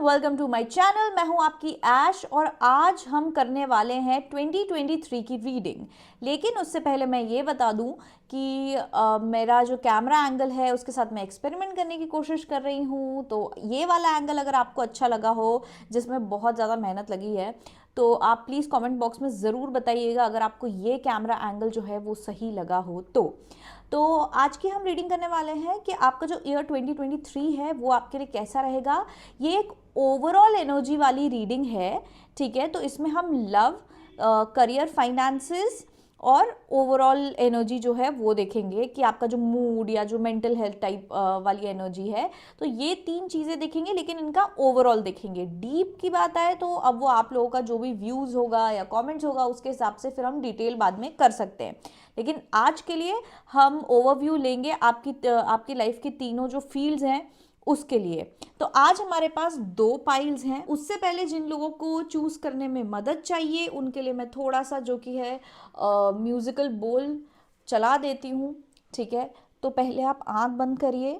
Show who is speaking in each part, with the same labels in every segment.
Speaker 1: Welcome to my channel. मैं हूं आपकी ऐश और आज हम करने वाले हैं 2023 की रीडिंग। लेकिन उससे पहले मैं ये बता दूं कि मेरा जो कैमरा एंगल है उसके साथ मैं एक्सपेरिमेंट करने की कोशिश कर रही हूं। तो ये वाला एंगल अगर आपको अच्छा लगा हो, जिसमें बहुत ज़्यादा मेहनत लगी है, तो आप प्लीज़ कमेंट बॉक्स में ज़रूर बताइएगा अगर आपको ये कैमरा एंगल जो है वो सही लगा हो तो आज की हम रीडिंग करने वाले हैं कि आपका जो ईयर 2023 है वो आपके लिए कैसा रहेगा। ये एक ओवरऑल एनर्जी वाली रीडिंग है, ठीक है। तो इसमें हम लव, करियर, फाइनेंसेस और ओवरऑल एनर्जी जो है वो देखेंगे कि आपका जो मूड या जो मेंटल हेल्थ टाइप वाली एनर्जी है, तो ये तीन चीज़ें देखेंगे, लेकिन इनका ओवरऑल देखेंगे। डीप की बात आए तो अब वो आप लोगों का जो भी व्यूज़ होगा या कमेंट्स होगा उसके हिसाब से फिर हम डिटेल बाद में कर सकते हैं। लेकिन आज के लिए हम ओवरव्यू लेंगे आपकी लाइफ की तीनों जो फील्ड्स हैं उसके लिए। तो आज हमारे पास 2 पाइल्स हैं। उससे पहले जिन लोगों को चूज करने में मदद चाहिए उनके लिए मैं थोड़ा सा जो कि है म्यूजिकल बोल चला देती हूँ, ठीक है। तो पहले आप आंख बंद करिए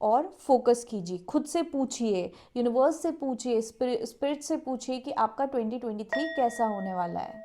Speaker 1: और फोकस कीजिए, खुद से पूछिए, यूनिवर्स से पूछिए, स्पिरिट से पूछिए कि आपका 2023 कैसा होने वाला है।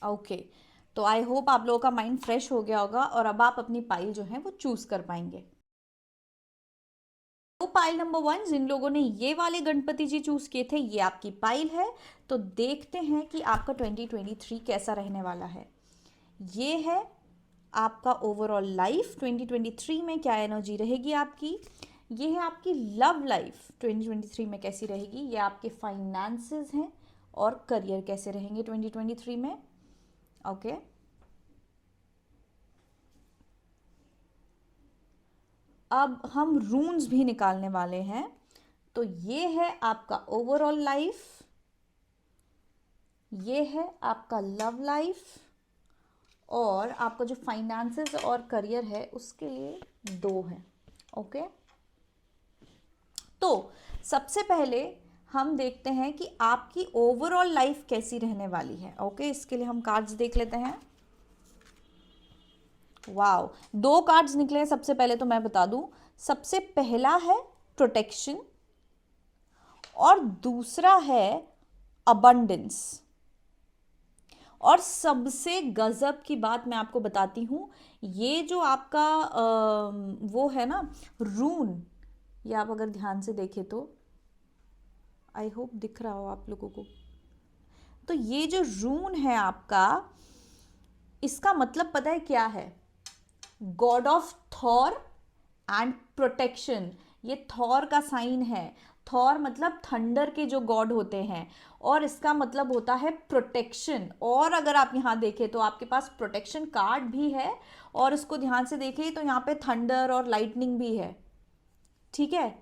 Speaker 1: ओके, तो आई होप आप लोगों का माइंड फ्रेश हो गया होगा और अब आप अपनी पाइल जो है वो चूज कर पाएंगे। तो पाइल नंबर 1, जिन लोगों ने ये वाले गणपति जी चूज किए थे, ये आपकी पाइल है। तो देखते हैं कि आपका 2023 कैसा रहने वाला है। ये है आपका ओवरऑल लाइफ 2023 में क्या एनर्जी रहेगी आपकी। ये है आपकी लव लाइफ 2023 में कैसी रहेगी। ये आपके फाइनेंसेस हैं और करियर कैसे रहेंगे 2023 में। ओके, अब हम रून्स भी निकालने वाले हैं। तो ये है आपका ओवरऑल लाइफ, ये है आपका लव लाइफ और आपका जो फाइनेंसेस और करियर है उसके लिए 2 है। ओके, तो सबसे पहले हम देखते हैं कि आपकी ओवरऑल लाइफ कैसी रहने वाली है। ओके, इसके लिए हम कार्ड्स देख लेते हैं। वाओ, 2 कार्ड्स निकले हैं। सबसे पहले तो मैं बता दूं, सबसे पहला है प्रोटेक्शन और दूसरा है अबंडेंस। और सबसे गजब की बात मैं आपको बताती हूँ, ये जो आपका वो है ना रून, ये आप अगर ध्यान से देखें तो आई होप दिख रहा हो आप लोगों को। तो ये जो रून है आपका, इसका मतलब पता है क्या है? God of Thor and protection. ये थॉर का साइन है। थॉर मतलब थंडर के जो गॉड होते हैं और इसका मतलब होता है प्रोटेक्शन। और अगर आप यहाँ देखें तो आपके पास प्रोटेक्शन कार्ड भी है और इसको ध्यान से देखें तो यहाँ पे थंडर और लाइटनिंग भी है, ठीक है।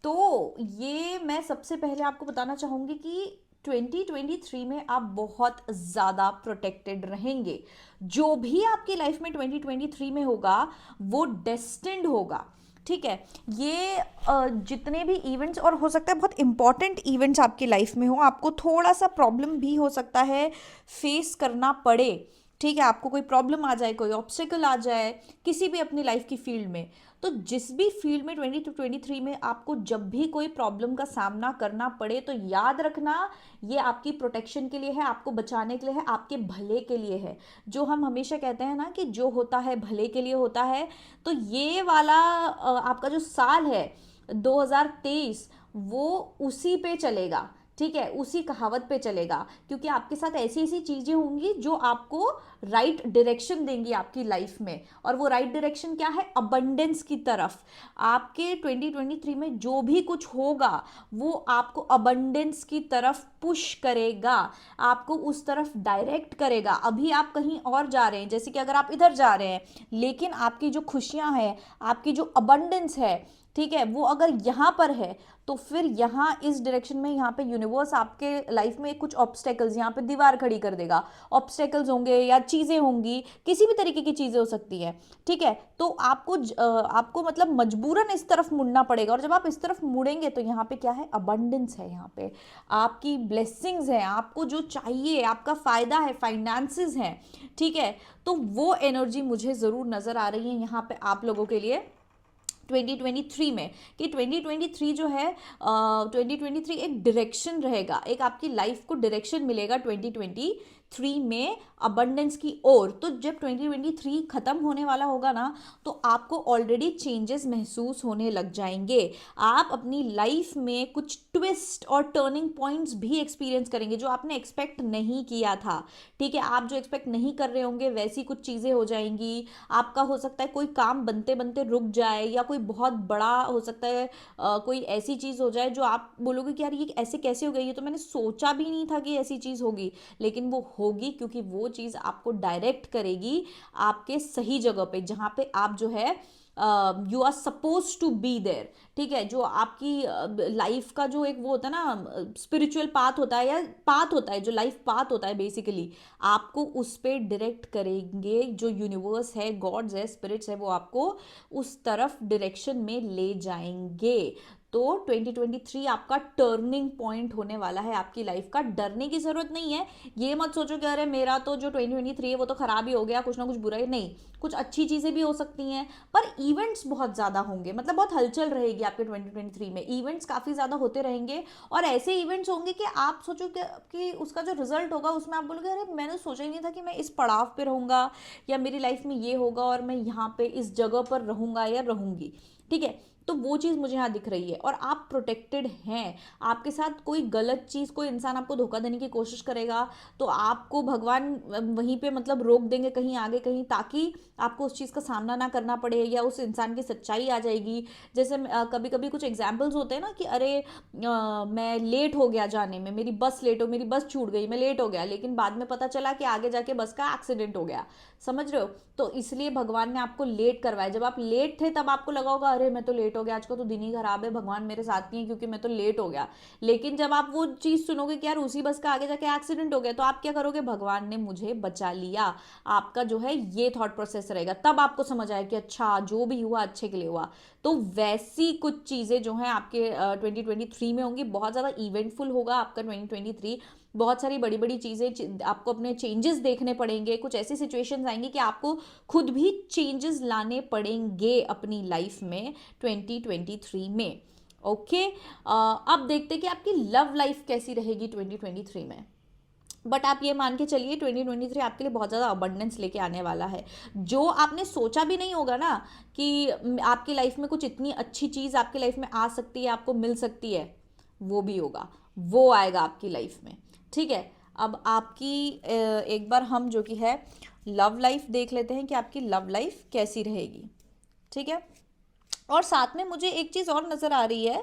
Speaker 1: तो ये मैं सबसे पहले आपको बताना चाहूँगी कि 2023 में आप बहुत ज़्यादा प्रोटेक्टेड रहेंगे। जो भी आपकी लाइफ में 2023 में होगा वो डेस्टिन्ड होगा, ठीक है। ये जितने भी इवेंट्स, और हो सकता है बहुत इंपॉर्टेंट इवेंट्स आपकी लाइफ में हो, आपको थोड़ा सा प्रॉब्लम भी हो सकता है फेस करना पड़े, ठीक है। आपको कोई प्रॉब्लम आ जाए, कोई ऑब्स्टिकल आ जाए किसी भी अपनी लाइफ की फील्ड में। तो जिस भी फील्ड में 2023 में आपको जब भी कोई प्रॉब्लम का सामना करना पड़े तो याद रखना ये आपकी प्रोटेक्शन के लिए है, आपको बचाने के लिए है, आपके भले के लिए है। जो हम हमेशा कहते हैं ना कि जो होता है भले के लिए होता है। तो ये वाला आपका जो साल है 2023 वो उसी पे चलेगा, ठीक है, उसी कहावत पे चलेगा, क्योंकि आपके साथ ऐसी ऐसी चीजें होंगी जो आपको राइट डायरेक्शन देंगी आपकी लाइफ में। और वो राइट डायरेक्शन क्या है? अबंडेंस की तरफ। आपके 2023 में जो भी कुछ होगा वो आपको अबंडेंस की तरफ पुश करेगा, आपको उस तरफ डायरेक्ट करेगा। अभी आप कहीं और जा रहे हैं, जैसे कि अगर आप इधर जा रहे हैं, लेकिन आपकी जो खुशियां हैं, आपकी जो अबंडेंस है, ठीक है, वो अगर यहाँ पर है, तो फिर यहाँ इस डायरेक्शन में यहाँ पे यूनिवर्स आपके लाइफ में कुछ ऑब्स्टेकल्स, यहाँ पे दीवार खड़ी कर देगा। ऑब्स्टेकल्स होंगे या चीज़ें होंगी, किसी भी तरीके की चीज़ें हो सकती हैं, ठीक है। तो आपको मतलब मजबूरन इस तरफ मुड़ना पड़ेगा, और जब आप इस तरफ मुड़ेंगे तो यहाँ पे क्या है? अबंडेंस है, यहाँ पे आपकी ब्लेसिंग्स हैं, आपको जो चाहिए, आपका फ़ायदा है, फाइनेंसेस हैं, ठीक है। तो वो एनर्जी मुझे ज़रूर नज़र आ रही है यहाँ पे आप लोगों के लिए 2023 में, कि 2023 जो है 2023 एक डायरेक्शन रहेगा, एक आपकी लाइफ को डायरेक्शन मिलेगा 2023 में अबंडेंस की ओर। तो जब 2023 खत्म होने वाला होगा ना, तो आपको ऑलरेडी चेंजेस महसूस होने लग जाएंगे। आप अपनी लाइफ में कुछ ट्विस्ट और टर्निंग पॉइंट्स भी एक्सपीरियंस करेंगे जो आपने एक्सपेक्ट नहीं किया था, ठीक है। आप जो एक्सपेक्ट नहीं कर रहे होंगे वैसी कुछ चीज़ें हो जाएंगी। आपका हो सकता है कोई काम बनते बनते रुक जाए, या कोई बहुत बड़ा हो सकता है कोई ऐसी चीज़ हो जाए जो आप बोलोगे कि यार ये ऐसे कैसे हो गई, ये तो मैंने सोचा भी नहीं था कि ऐसी चीज़ होगी, लेकिन वो होगी, क्योंकि वो चीज़ आपको डायरेक्ट करेगी आपके सही जगह पे, जहाँ पे आप जो है you are suppose to be there, ठीक है। जो आपकी लाइफ का जो एक वो होता है ना, स्पिरिचुअल पाथ होता है, या पाथ होता है, जो लाइफ पाथ होता है बेसिकली, आपको उस पर डायरेक्ट करेंगे जो यूनिवर्स है, गॉड्स है, स्पिरिट्स है, वो आपको उस तरफ डायरेक्शन में ले जाएंगे। तो 2023 आपका टर्निंग पॉइंट होने वाला है आपकी लाइफ का। डरने की जरूरत नहीं है, ये मत सोचो कि अरे मेरा तो जो 2023 है वो तो खराब ही हो गया, कुछ ना कुछ बुरा ही। नहीं, कुछ अच्छी चीज़ें भी हो सकती हैं, पर इवेंट्स बहुत ज़्यादा होंगे, मतलब बहुत हलचल रहेगी आपके 2023 में, इवेंट्स काफ़ी ज़्यादा होते रहेंगे। और ऐसे इवेंट्स होंगे कि आप सोचो कि उसका जो रिजल्ट होगा उसमें आप बोलोगे अरे मैंने सोचा ही नहीं था कि मैं इस पड़ाव पे रहूँगा, या मेरी लाइफ में ये होगा, और मैं यहाँ पे इस जगह पर रहूँगा या रहूँगी, ठीक है। तो वो चीज़ मुझे यहाँ दिख रही है, और आप प्रोटेक्टेड हैं। आपके साथ कोई गलत चीज़, कोई इंसान आपको धोखा देने की कोशिश करेगा तो आपको भगवान वहीं पे मतलब रोक देंगे कहीं आगे कहीं, ताकि आपको उस चीज़ का सामना ना करना पड़े, या उस इंसान की सच्चाई आ जाएगी। जैसे कभी कभी कुछ एग्जाम्पल्स होते हैं ना कि अरे मैं लेट हो गया जाने में, मेरी बस लेट हो, मेरी बस छूट गई, मैं लेट हो गया, लेकिन बाद में पता चला कि आगे जाके बस का एक्सीडेंट हो गया, समझ रहे हो। तो इसलिए भगवान ने आपको लेट करवाया। जब आप लेट थे तब आपको लगा होगा अरे मैं तो लेट हो गया, आज का तो दिन ही खराब है, भगवान मेरे साथ नहीं है क्योंकि मैं तो लेट हो गया। लेकिन जब आप वो चीज़ सुनोगे कि यार उसी बस का आगे जाके एक्सीडेंट हो गया, तो आप क्या करोगे? भगवान ने मुझे बचा लिया, आपका जो है ये थॉट प्रोसेस रहेगा। तब आपको समझ आए कि अच्छा जो भी हुआ अच्छे के लिए हुआ। तो वैसी कुछ चीज़ें जो हैं आपके 2023 में होंगी। बहुत ज़्यादा इवेंटफुल होगा आपका 2023। बहुत सारी बड़ी बड़ी चीज़ें आपको अपने चेंजेस देखने पड़ेंगे। कुछ ऐसी सिचुएशंस आएंगी कि आपको खुद भी चेंजेस लाने पड़ेंगे अपनी लाइफ में 2023 में। ओके, अब देखते हैं कि आपकी लव लाइफ कैसी रहेगी 2023 में। बट आप ये मान के चलिए 2023 आपके लिए बहुत ज़्यादा अबंडेंस लेके आने वाला है। जो आपने सोचा भी नहीं होगा ना कि आपकी लाइफ में कुछ इतनी अच्छी चीज़ आपकी लाइफ में आ सकती है, आपको मिल सकती है, वो भी होगा, वो आएगा आपकी लाइफ में, ठीक है। अब आपकी एक बार हम जो कि है लव लाइफ देख लेते हैं कि आपकी लव लाइफ कैसी रहेगी, ठीक है। और साथ में मुझे एक चीज़ और नज़र आ रही है,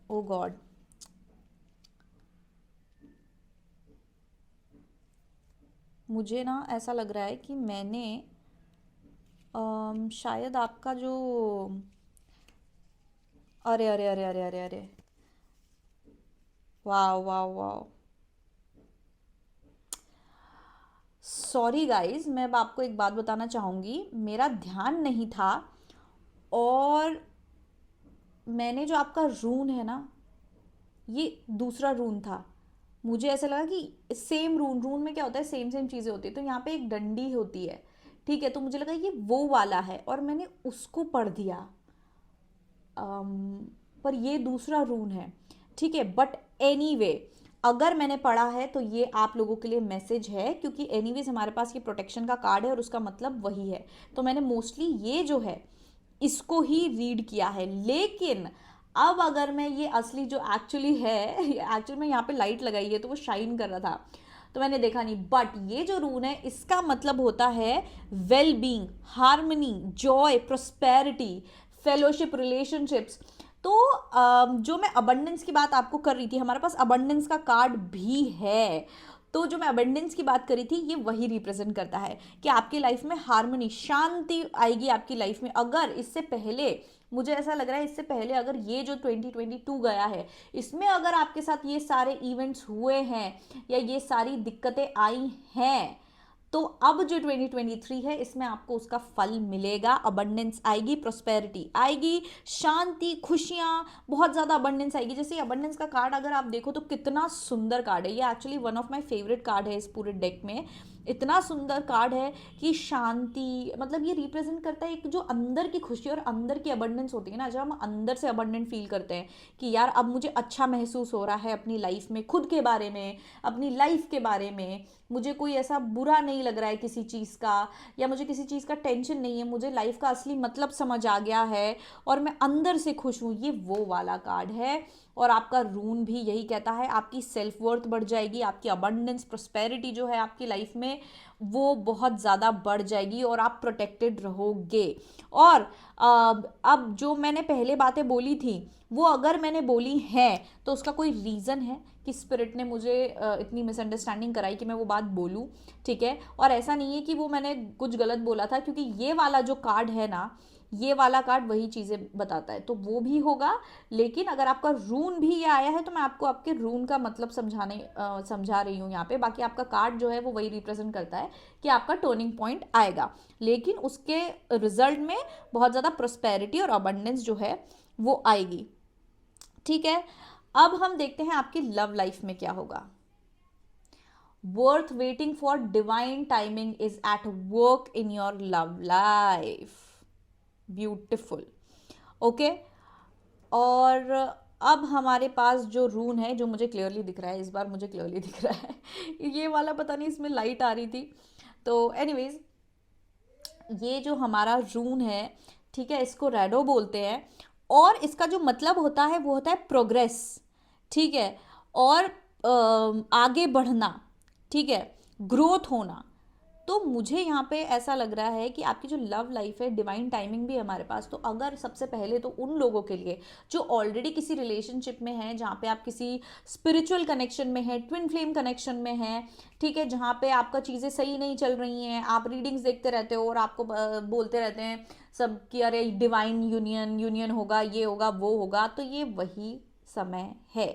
Speaker 1: ओ गॉड, मुझे ना ऐसा लग रहा है कि मैंने शायद आपका जो, अरे अरे अरे अरे अरे अरे, वाह वाह वाह, सॉरी गाइस, मैं अब आपको एक बात बताना चाहूँगी, मेरा ध्यान नहीं था, और मैंने जो आपका रून है ना, ये दूसरा रून था। मुझे ऐसा लगा कि सेम रून, रून में क्या होता है, सेम सेम चीज़ें होती है, तो यहाँ पे एक डंडी होती है, ठीक है। तो मुझे लगा ये वो वाला है और मैंने उसको पढ़ दिया, पर ये दूसरा रून है, ठीक है। बट एनीवे, अगर मैंने पढ़ा है तो ये आप लोगों के लिए मैसेज है, क्योंकि एनीवेज हमारे पास ये प्रोटेक्शन का कार्ड है और उसका मतलब वही है। तो मैंने मोस्टली ये जो है इसको ही रीड किया है। लेकिन अब अगर मैं ये असली जो एक्चुअली है, एक्चुअली में यहाँ पे लाइट लगाई है तो वो शाइन कर रहा था तो मैंने देखा नहीं, बट ये जो रून है इसका मतलब होता है well being, harmony, Joy, prosperity, fellowship, relationships. तो जो मैं अबंडेंस की बात आपको कर रही थी, हमारे पास अबंडेंस का कार्ड भी है। तो जो मैं अबंडेंस की बात करी थी ये वही रिप्रेजेंट करता है कि आपकी लाइफ में हार्मनी, शांति आएगी आपकी लाइफ में। अगर इससे पहले, मुझे ऐसा लग रहा है इससे पहले अगर ये जो 2022 गया है इसमें अगर आपके साथ ये सारे इवेंट्स हुए हैं या ये सारी दिक्कतें आई हैं, तो अब जो 2023 है इसमें आपको उसका फल मिलेगा। अबंडेंस आएगी, प्रोस्पेरिटी आएगी, शांति, खुशियां, बहुत ज़्यादा अबंडेंस आएगी। जैसे अबंडेंस का कार्ड अगर आप देखो तो कितना सुंदर कार्ड है ये, actually one of my favourite card है इस पूरे डेक में। इतना सुंदर कार्ड है कि शांति, मतलब ये रिप्रेजेंट करता है एक जो अंदर की खुशी और अंदर की अबंडेंस होती है ना, जब हम अंदर से अबंडेंट फील करते हैं कि यार अब मुझे अच्छा महसूस हो रहा है अपनी लाइफ में, खुद के बारे में, अपनी लाइफ के बारे में, मुझे कोई ऐसा बुरा नहीं लग रहा है किसी चीज़ का, या मुझे किसी चीज़ का टेंशन नहीं है, मुझे लाइफ का असली मतलब समझ आ गया है और मैं अंदर से खुश हूँ, ये वो वाला कार्ड है। और आपका रून भी यही कहता है, आपकी सेल्फ वर्थ बढ़ जाएगी, आपकी अबंडेंस, प्रोस्पेरिटी जो है आपकी लाइफ में वो बहुत ज़्यादा बढ़ जाएगी और आप प्रोटेक्टेड रहोगे। और अब जो मैंने पहले बातें बोली थी वो अगर मैंने बोली हैं तो उसका कोई रीज़न है कि स्पिरिट ने मुझे इतनी मिसअंडरस्टैंडिंग कराई कि मैं वो बात बोलूँ, ठीक है। और ऐसा नहीं है कि वो मैंने कुछ गलत बोला था, क्योंकि ये वाला जो कार्ड है ना, ये वाला कार्ड वही चीज़ें बताता है तो वो भी होगा। लेकिन अगर आपका रून भी ये आया है तो मैं आपको आपके रून का मतलब समझा रही हूँ यहाँ पे। बाकी आपका कार्ड जो है वो वही रिप्रेजेंट करता है कि आपका टर्निंग पॉइंट आएगा, लेकिन उसके रिजल्ट में बहुत ज़्यादा प्रोस्पेरिटी और अबंडेंस जो है वो आएगी, ठीक है। अब हम देखते हैं आपकी लव लाइफ में क्या होगा। Worth waiting for divine timing is at work in your love life. Beautiful, okay. और अब हमारे पास जो रून है, जो मुझे क्लियरली दिख रहा है, इस बार मुझे क्लियरली दिख रहा है ये वाला पता नहीं इसमें लाइट आ रही थी, तो एनीवेज ये जो हमारा रून है, ठीक है, इसको रेडो बोलते हैं और इसका जो मतलब होता है वो होता है प्रोग्रेस, ठीक है, और आगे बढ़ना, ठीक है, ग्रोथ होना। तो मुझे यहाँ पे ऐसा लग रहा है कि आपकी जो लव लाइफ है, डिवाइन टाइमिंग भी है हमारे पास। तो अगर सबसे पहले तो उन लोगों के लिए जो ऑलरेडी किसी रिलेशनशिप में है, जहाँ पे आप किसी स्पिरिचुअल कनेक्शन में है, ट्विन फ्लेम कनेक्शन में है, ठीक है, जहाँ पे आपका चीज़ें सही नहीं चल रही हैं, आप रीडिंग्स देखते रहते हो और आपको बोलते रहते हैं सब कि अरे डिवाइन यूनियन होगा, ये होगा, वो होगा, तो ये वही समय है।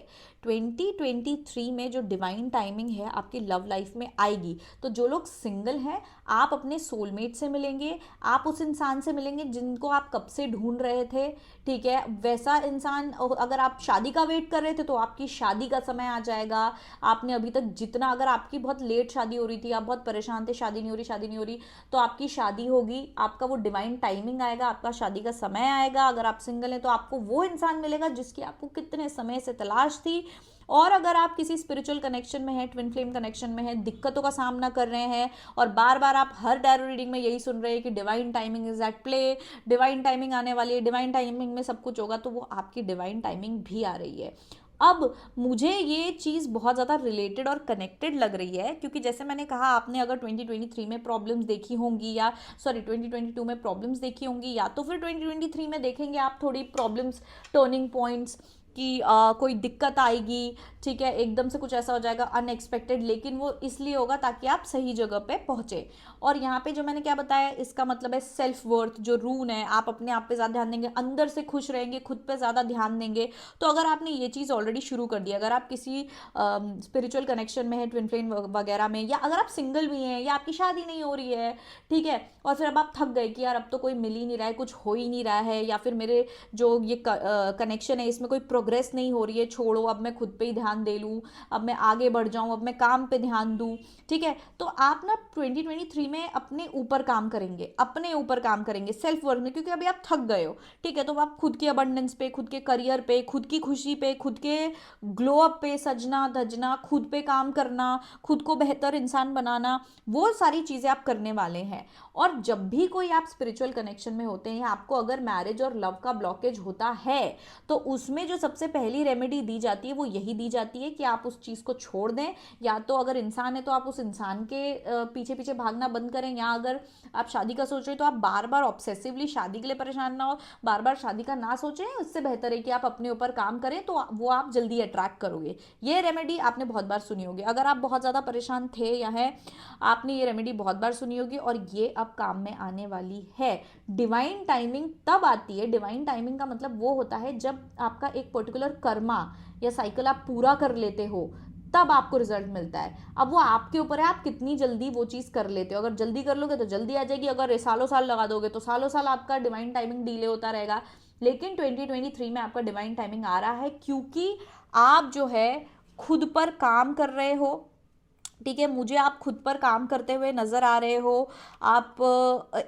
Speaker 1: 2023 में जो डिवाइन टाइमिंग है आपकी लव लाइफ में आएगी। तो जो लोग सिंगल हैं, आप अपने सोलमेट से मिलेंगे, आप उस इंसान से मिलेंगे जिनको आप कब से ढूंढ रहे थे, ठीक है, वैसा इंसान। अगर आप शादी का वेट कर रहे थे तो आपकी शादी का समय आ जाएगा। आपने अभी तक जितना, अगर आपकी बहुत लेट शादी हो रही थी, आप बहुत परेशान थे, शादी नहीं हो रही, तो आपकी शादी होगी, आपका वो डिवाइन टाइमिंग आएगा, आपका शादी का समय आएगा। अगर आप सिंगल हैं तो आपको वो इंसान मिलेगा जिसकी आपको कितने समय से तलाश थी। और अगर आप किसी स्पिरिचुअल कनेक्शन में हैं, ट्विन फ्लेम कनेक्शन में हैं, दिक्कतों का सामना कर रहे हैं और बार बार आप हर टैरो रीडिंग में यही सुन रहे हैं कि divine timing is at play, divine timing आने वाली है, डिवाइन टाइमिंग में सब कुछ होगा, तो वो आपकी डिवाइन टाइमिंग भी आ रही है। अब मुझे ये चीज़ बहुत ज़्यादा रिलेटेड और कनेक्टेड लग रही है, क्योंकि जैसे मैंने कहा, आपने अगर 2023 में प्रॉब्लम्स देखी होंगी, या सॉरी 2022 में प्रॉब्लम्स देखी होंगी, या तो फिर 2023 में देखेंगे आप थोड़ी प्रॉब्लम्स, टर्निंग पॉइंट्स कि कोई दिक्कत आएगी, ठीक है, एकदम से कुछ ऐसा हो जाएगा अनएक्सपेक्टेड, लेकिन वो इसलिए होगा ताकि आप सही जगह पे पहुँचे। और यहाँ पे जो मैंने क्या बताया, इसका मतलब है सेल्फ वर्थ, जो रून है, आप अपने आप पे ज़्यादा ध्यान देंगे, अंदर से खुश रहेंगे, खुद पे ज़्यादा ध्यान देंगे। तो अगर आपने ये चीज़ ऑलरेडी शुरू कर दी, अगर आप किसी स्पिरिचुअल कनेक्शन में है, ट्विन फ्लेम वगैरह में, या अगर आप सिंगल भी हैं या आपकी शादी नहीं हो रही है, ठीक है, और फिर अब आप थक गए कि यार अब तो कोई मिल ही नहीं रहा है, कुछ हो ही नहीं रहा है, या फिर मेरे जो ये कनेक्शन है इसमें कोई प्रोग्रेस नहीं हो रही है, छोड़ो, अब मैं खुद पे ही ध्यान दे लूँ, अब मैं आगे बढ़ जाऊँ, अब मैं काम पे ध्यान दूँ, ठीक है। तो आप ना 2023 में अपने ऊपर काम करेंगे, अपने ऊपर काम करेंगे, सेल्फ वर्क में, क्योंकि अभी आप थक गए हो, ठीक है। तो आप खुद की अबंडेंस पे, खुद के करियर पे, खुद की खुशी पे, खुद के ग्लो अप पे, सजना धजना, खुद पे काम करना, खुद को बेहतर इंसान बनाना, वो सारी चीज़ें आप करने वाले हैं। और जब भी कोई आप स्पिरिचुअल कनेक्शन में होते हैं, आपको अगर मैरिज और लव का ब्लॉकेज होता है, तो उसमें जो सबसे पहली रेमेडी दी जाती है वो यही दी जाती है कि आप उस चीज़ को छोड़ दें। या तो अगर इंसान है तो आप उस इंसान के पीछे पीछे भागना बंद करें, या अगर आप शादी का सोच रहे हो तो आप बार बार ऑब्सेसिवली शादी के लिए परेशान ना हो, बार बार शादी का ना सोचें। उससे बेहतर है कि आप अपने ऊपर काम करें, तो वो आप जल्दी अट्रैक्ट करोगे। ये रेमेडी आपने बहुत बार सुनी होगी, अगर आप बहुत ज़्यादा परेशान थे या है, आपने ये रेमेडी बहुत बार सुनी होगी और ये अब काम में आने वाली है। डिवाइन टाइमिंग तब आती है, डिवाइन टाइमिंग का मतलब वो होता है जब आपका एक पर्टिकुलर कर्मा या साइकिल आप पूरा कर लेते हो, तब आपको रिजल्ट मिलता है। अब वो आपके ऊपर है, आप कितनी जल्दी वो चीज़ कर लेते हो। अगर जल्दी कर लोगे तो जल्दी आ जाएगी, अगर सालों साल लगा दोगे तो सालों साल आपका डिवाइन टाइमिंग डिले होता रहेगा। लेकिन 2023 में आपका डिवाइन टाइमिंग आ रहा है, क्योंकि आप जो है खुद पर काम कर रहे हो, ठीक है। मुझे आप खुद पर काम करते हुए नज़र आ रहे हो, आप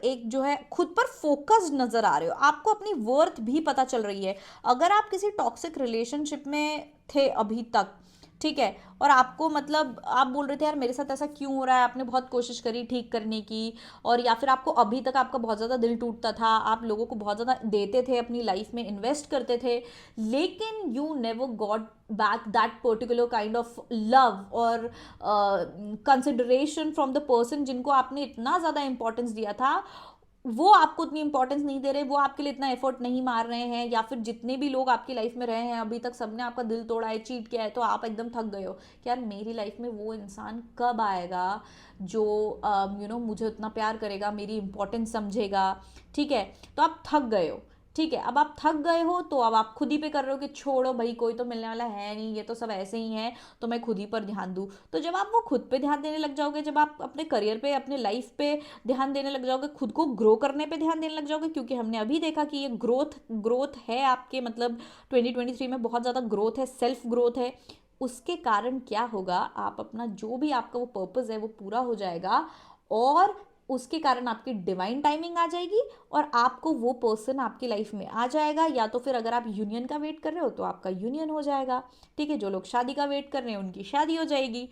Speaker 1: एक जो है खुद पर फोकस्ड नज़र आ रहे हो, आपको अपनी वर्थ भी पता चल रही है। अगर आप किसी टॉक्सिक रिलेशनशिप में थे अभी तक, ठीक है, और आपको मतलब आप बोल रहे थे यार मेरे साथ ऐसा क्यों हो रहा है, आपने बहुत कोशिश करी ठीक करने की, और या फिर आपको अभी तक आपका बहुत ज़्यादा दिल टूटता था, आप लोगों को बहुत ज़्यादा देते थे, अपनी लाइफ में इन्वेस्ट करते थे, लेकिन you never got back that particular kind of love और कंसिडरेशन फ्रॉम द पर्सन जिनको आपने इतना ज़्यादा इंपॉर्टेंस दिया था। वो आपको उतनी इंपॉर्टेंस नहीं दे रहे, वो आपके लिए इतना एफर्ट नहीं मार रहे हैं, या फिर जितने भी लोग आपकी लाइफ में रहे हैं अभी तक, सबने आपका दिल तोड़ा है, चीट किया है, तो आप एकदम थक गए हो कि यार मेरी लाइफ में वो इंसान कब आएगा जो मुझे उतना प्यार करेगा, मेरी इंपॉर्टेंस समझेगा, ठीक है। तो आप थक गए हो, ठीक है। अब आप थक गए हो तो अब आप खुद ही पे कर रहे हो कि छोड़ो भाई, कोई तो मिलने वाला है नहीं, ये तो सब ऐसे ही हैं, तो मैं खुद ही पर ध्यान दूँ। तो जब आप वो खुद पे ध्यान देने लग जाओगे, जब आप अपने करियर पे, अपने लाइफ पे ध्यान देने लग जाओगे, खुद को ग्रो करने पे ध्यान देने लग जाओगे, क्योंकि हमने अभी देखा कि ये ग्रोथ है आपके, मतलब 2023 में बहुत ज़्यादा ग्रोथ है, सेल्फ ग्रोथ है। उसके कारण क्या होगा, आप अपना जो भी आपका वो पर्पस है वो पूरा हो जाएगा, और उसके कारण आपकी डिवाइन टाइमिंग आ जाएगी, और आपको वो पर्सन आपकी लाइफ में आ जाएगा। या तो फिर अगर आप यूनियन का वेट कर रहे हो तो आपका यूनियन हो जाएगा, ठीक है। जो लोग शादी का वेट कर रहे हैं उनकी शादी हो जाएगी।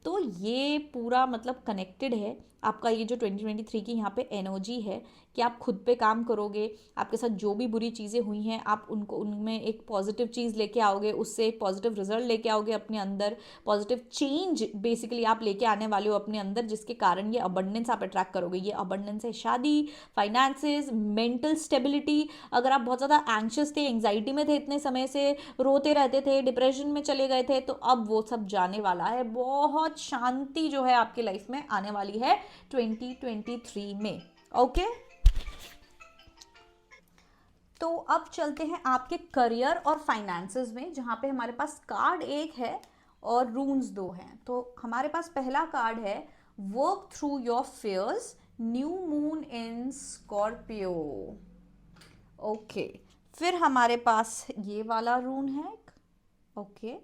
Speaker 1: तो ये पूरा मतलब कनेक्टेड है। आपका ये जो 2023 की यहाँ पे एनर्जी है कि आप खुद पे काम करोगे, आपके साथ जो भी बुरी चीज़ें हुई हैं आप उनको, उनमें एक पॉजिटिव चीज़ लेके आओगे, उससे एक पॉजिटिव रिजल्ट लेके आओगे अपने अंदर, पॉजिटिव चेंज बेसिकली आप लेके आने वाले हो अपने अंदर, जिसके कारण ये अबंडेंस आप अट्रैक्ट करोगे। ये अबंडेंस है शादी, फाइनेंसेस, मेंटल स्टेबिलिटी। अगर आप बहुत ज़्यादा एंग्शियस थे, एंग्जाइटी में थे, इतने समय से रोते रहते थे, डिप्रेशन में चले गए थे, तो अब वो सब जाने वाला है। बहुत शांति जो है आपकी लाइफ में आने वाली है 2023 में, ओके। तो अब चलते हैं आपके करियर और फाइनेंसेस में, जहाँ पे हमारे पास कार्ड एक है और रून्स दो हैं। तो हमारे पास पहला कार्ड है work through your fears, new moon in Scorpio, okay. फिर हमारे पास ये वाला रून है, ओके,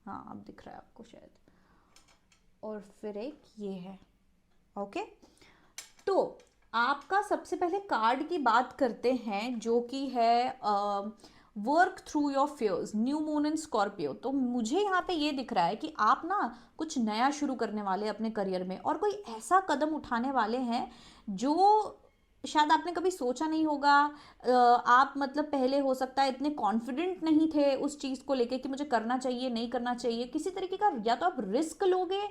Speaker 1: हाँ अब दिख रहा है आपको शायद, और फिर एक ये है, ओके। तो आपका सबसे पहले कार्ड की बात करते हैं जो कि है work through your fears, new moon in Scorpio. तो मुझे यहाँ पे ये दिख रहा है कि आप ना कुछ नया शुरू करने वाले अपने करियर में, और कोई ऐसा कदम उठाने वाले हैं जो शायद आपने कभी सोचा नहीं होगा। आप मतलब पहले हो सकता है इतने कॉन्फिडेंट नहीं थे उस चीज़ को लेके कि मुझे करना चाहिए नहीं करना चाहिए, किसी तरीके का, या तो आप रिस्क लोगे,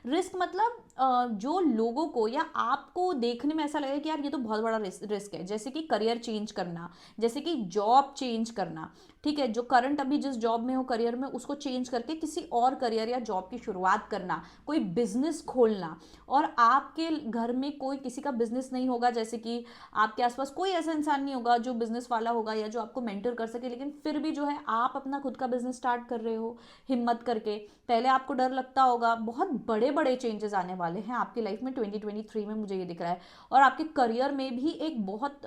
Speaker 1: रिस्क मतलब जो लोगों को या आपको देखने में ऐसा लगेगा कि यार ये तो बहुत बड़ा रिस्क है, जैसे कि करियर चेंज करना, जैसे कि जॉब चेंज करना, ठीक है। जो करंट अभी जिस जॉब में हो करियर में, उसको चेंज करके किसी और करियर या जॉब की शुरुआत करना, कोई बिजनेस खोलना। और आपके घर में कोई किसी का बिजनेस नहीं होगा, जैसे कि आपके आसपास कोई ऐसा इंसान नहीं होगा जो बिजनेस वाला होगा या जो आपको मेंटर कर सके, लेकिन फिर भी जो है आप अपना खुद का बिजनेस स्टार्ट कर रहे हो हिम्मत करके। पहले आपको डर लगता होगा, बहुत बड़े बड़े चेंजेस आने वाले हैं आपकी लाइफ में 2023 में, मुझे ये दिख रहा है। और आपके करियर में भी एक बहुत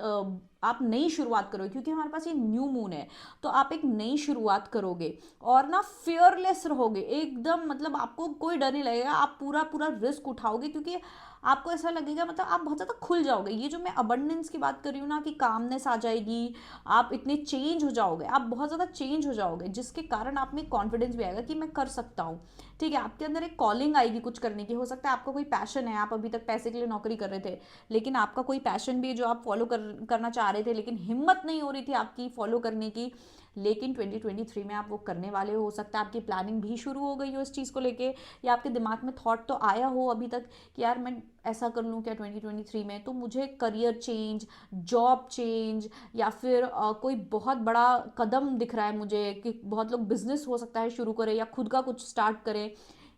Speaker 1: आप नई शुरुआत करोगे, क्योंकि हमारे पास ये न्यू मून है, तो आप एक नई शुरुआत करोगे और ना फियरलेस रहोगे एकदम, मतलब आपको कोई डर नहीं लगेगा, आप पूरा पूरा रिस्क उठाओगे, क्योंकि आपको ऐसा लगेगा, मतलब आप बहुत ज़्यादा खुल जाओगे। ये जो मैं अबंडेंस की बात कर रही हूँ ना, कि कामनेस आ जाएगी, आप इतने चेंज हो जाओगे, आप बहुत ज़्यादा चेंज हो जाओगे, जिसके कारण आप में कॉन्फिडेंस भी आएगा कि मैं कर सकता हूँ। ठीक है, आपके अंदर एक कॉलिंग आएगी कुछ करने की। हो सकता है आपका कोई पैशन है, आप अभी तक पैसे के लिए नौकरी कर रहे थे, लेकिन आपका कोई पैशन भी है जो आप फॉलो करना चाह रहे थे, लेकिन हिम्मत नहीं हो रही थी आपकी फॉलो करने की, लेकिन 2023 में आप वो करने वाले हो सकता है आपकी प्लानिंग भी शुरू हो गई हो इस चीज़ को लेके, या आपके दिमाग में थॉट तो आया हो अभी तक कि यार मैं ऐसा कर लूँ क्या 2023 में, तो मुझे करियर चेंज, जॉब चेंज, या फिर कोई बहुत बड़ा कदम दिख रहा है मुझे कि बहुत लोग बिजनेस हो सकता है शुरू करें या खुद का कुछ स्टार्ट करें।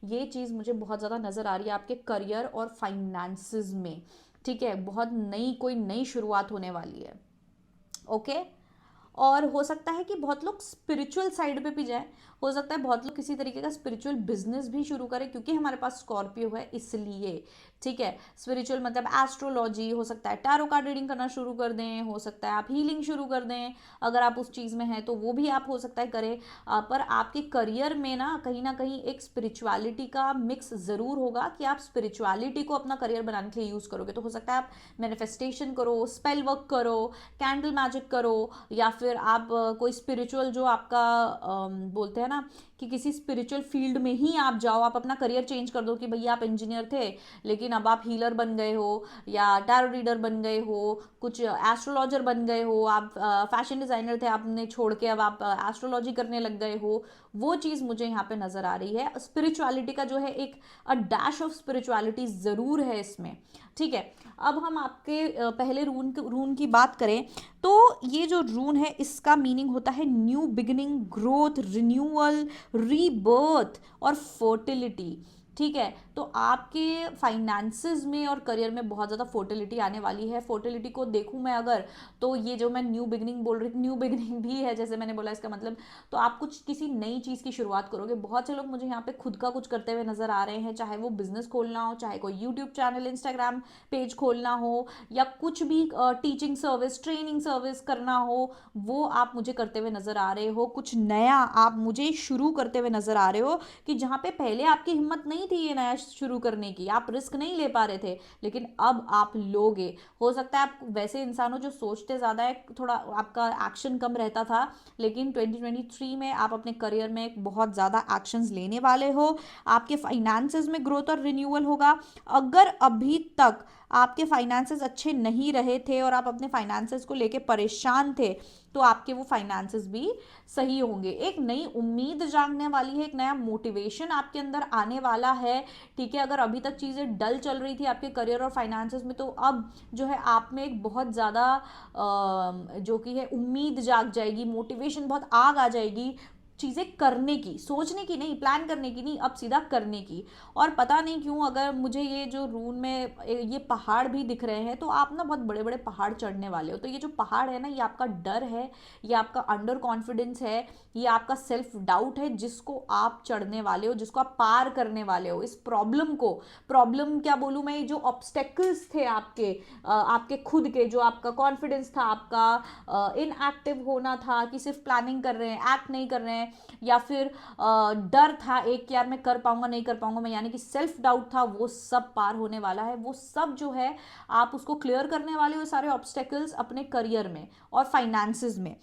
Speaker 1: ये चीज़ मुझे बहुत ज़्यादा नज़र आ रही है आपके करियर और फाइनेंसेस में। ठीक है, बहुत कोई नई शुरुआत होने वाली है। ओके। और हो सकता है कि बहुत लोग स्पिरिचुअल साइड पे भी जाएं, हो सकता है बहुत लोग किसी तरीके का स्पिरिचुअल बिजनेस भी शुरू करें, क्योंकि हमारे पास स्कॉर्पियो है इसलिए। ठीक है, स्पिरिचुअल मतलब एस्ट्रोलॉजी, हो सकता है टैरो कार्ड रीडिंग करना शुरू कर दें, हो सकता है आप हीलिंग शुरू कर दें, अगर आप उस चीज़ में हैं तो वो भी आप हो सकता है करें। पर आपके करियर में ना कहीं एक स्पिरिचुअलिटी का मिक्स ज़रूर होगा, कि आप स्पिरिचुअलिटी को अपना करियर बनाने के लिए यूज़ करोगे। तो हो सकता है आप मैनिफेस्टेशन करो, स्पेल वर्क करो, कैंडल मैजिक करो, या फिर आप कोई स्पिरिचुअल जो आपका बोलते हैं ना कि किसी स्पिरिचुअल फील्ड में ही आप जाओ, आप अपना करियर चेंज कर दो, कि भैया आप इंजीनियर थे लेकिन अब आप हीलर बन गए हो, या टैरो रीडर बन गए हो, कुछ एस्ट्रोलॉजर बन गए हो, आप फैशन डिज़ाइनर थे आपने छोड़ के अब आप एस्ट्रोलॉजी करने लग गए हो। वो चीज़ मुझे यहाँ पे नज़र आ रही है। स्पिरिचुअलिटी का जो है एक डैश ऑफ स्पिरिचुअलिटी ज़रूर है इसमें। ठीक है, अब हम आपके पहले रून की बात करें, तो ये जो रून है इसका मीनिंग होता है new beginning, growth, renewal, rebirth और फर्टिलिटी। ठीक है, तो आपके फाइनेंसेस में और करियर में बहुत ज़्यादा फर्टिलिटी आने वाली है। फर्टिलिटी को देखूं मैं अगर, तो ये जो मैं न्यू बिगनिंग बोल रही थी, न्यू बिगनिंग भी है जैसे मैंने बोला, इसका मतलब तो आप कुछ किसी नई चीज़ की शुरुआत करोगे। बहुत से लोग मुझे यहाँ पे खुद का कुछ करते हुए नजर आ रहे हैं, चाहे वो बिजनेस खोलना हो, चाहे कोई यूट्यूब चैनल, इंस्टाग्राम पेज खोलना हो, या कुछ भी टीचिंग सर्विस, ट्रेनिंग सर्विस करना हो, वो आप मुझे करते हुए नजर आ रहे हो। कुछ नया आप मुझे शुरू करते हुए नजर आ रहे हो, कि जहाँ पे पहले आपकी हिम्मत नहीं थी ये नया शुरू करने की, आप रिस्क नहीं ले पा रहे थे, लेकिन अब आप लोगे। हो सकता है आप वैसे इंसान हो जो सोचते ज़्यादा है, थोड़ा आपका एक्शन कम रहता था, लेकिन 2023 में आप अपने करियर में बहुत ज़्यादा एक्शंस लेने वाले हो। आपके फाइनेंसेस में ग्रोथ और रिन्यूअल होगा। अगर अभी तक आपके फाइनेंसेस अच्छे नहीं रहे थे और आप अपने फाइनेंसेस को लेके परेशान थे, तो आपके वो फाइनेंसेस भी सही होंगे। एक नई उम्मीद जागने वाली है, एक नया मोटिवेशन आपके अंदर आने वाला है। ठीक है, अगर अभी तक चीज़ें डल चल रही थी आपके करियर और फाइनेंसेस में, तो अब जो है आप में एक बहुत ज़्यादा जो कि है उम्मीद जाग जाएगी, मोटिवेशन, बहुत आग आ जाएगी चीज़ें करने की, सोचने की नहीं, प्लान करने की नहीं, अब सीधा करने की। और पता नहीं क्यों अगर मुझे ये जो रून में ये पहाड़ भी दिख रहे हैं, तो आप ना बहुत बड़े बड़े पहाड़ चढ़ने वाले हो। तो ये जो पहाड़ है ना, ये आपका डर है, ये आपका अंडर कॉन्फिडेंस है, ये आपका सेल्फ डाउट है, जिसको आप चढ़ने वाले हो, जिसको आप पार करने वाले हो। इस प्रॉब्लम को, प्रॉब्लम क्या बोलूँ मैं, जो ऑब्स्टेकल्स थे आपके खुद के, जो आपका कॉन्फिडेंस था, आपका इनएक्टिव होना था कि सिर्फ प्लानिंग कर रहे हैं, एक्ट नहीं कर रहे हैं, या फिर डर था एक कि यार मैं कर पाऊंगा नहीं कर पाऊंगा मैं, यानी कि सेल्फ डाउट था, वो सब पार होने वाला है। वो सब जो है आप उसको क्लियर करने वाले हो, सारे ऑब्स्टेकल्स अपने करियर में और फाइनेंसेस में।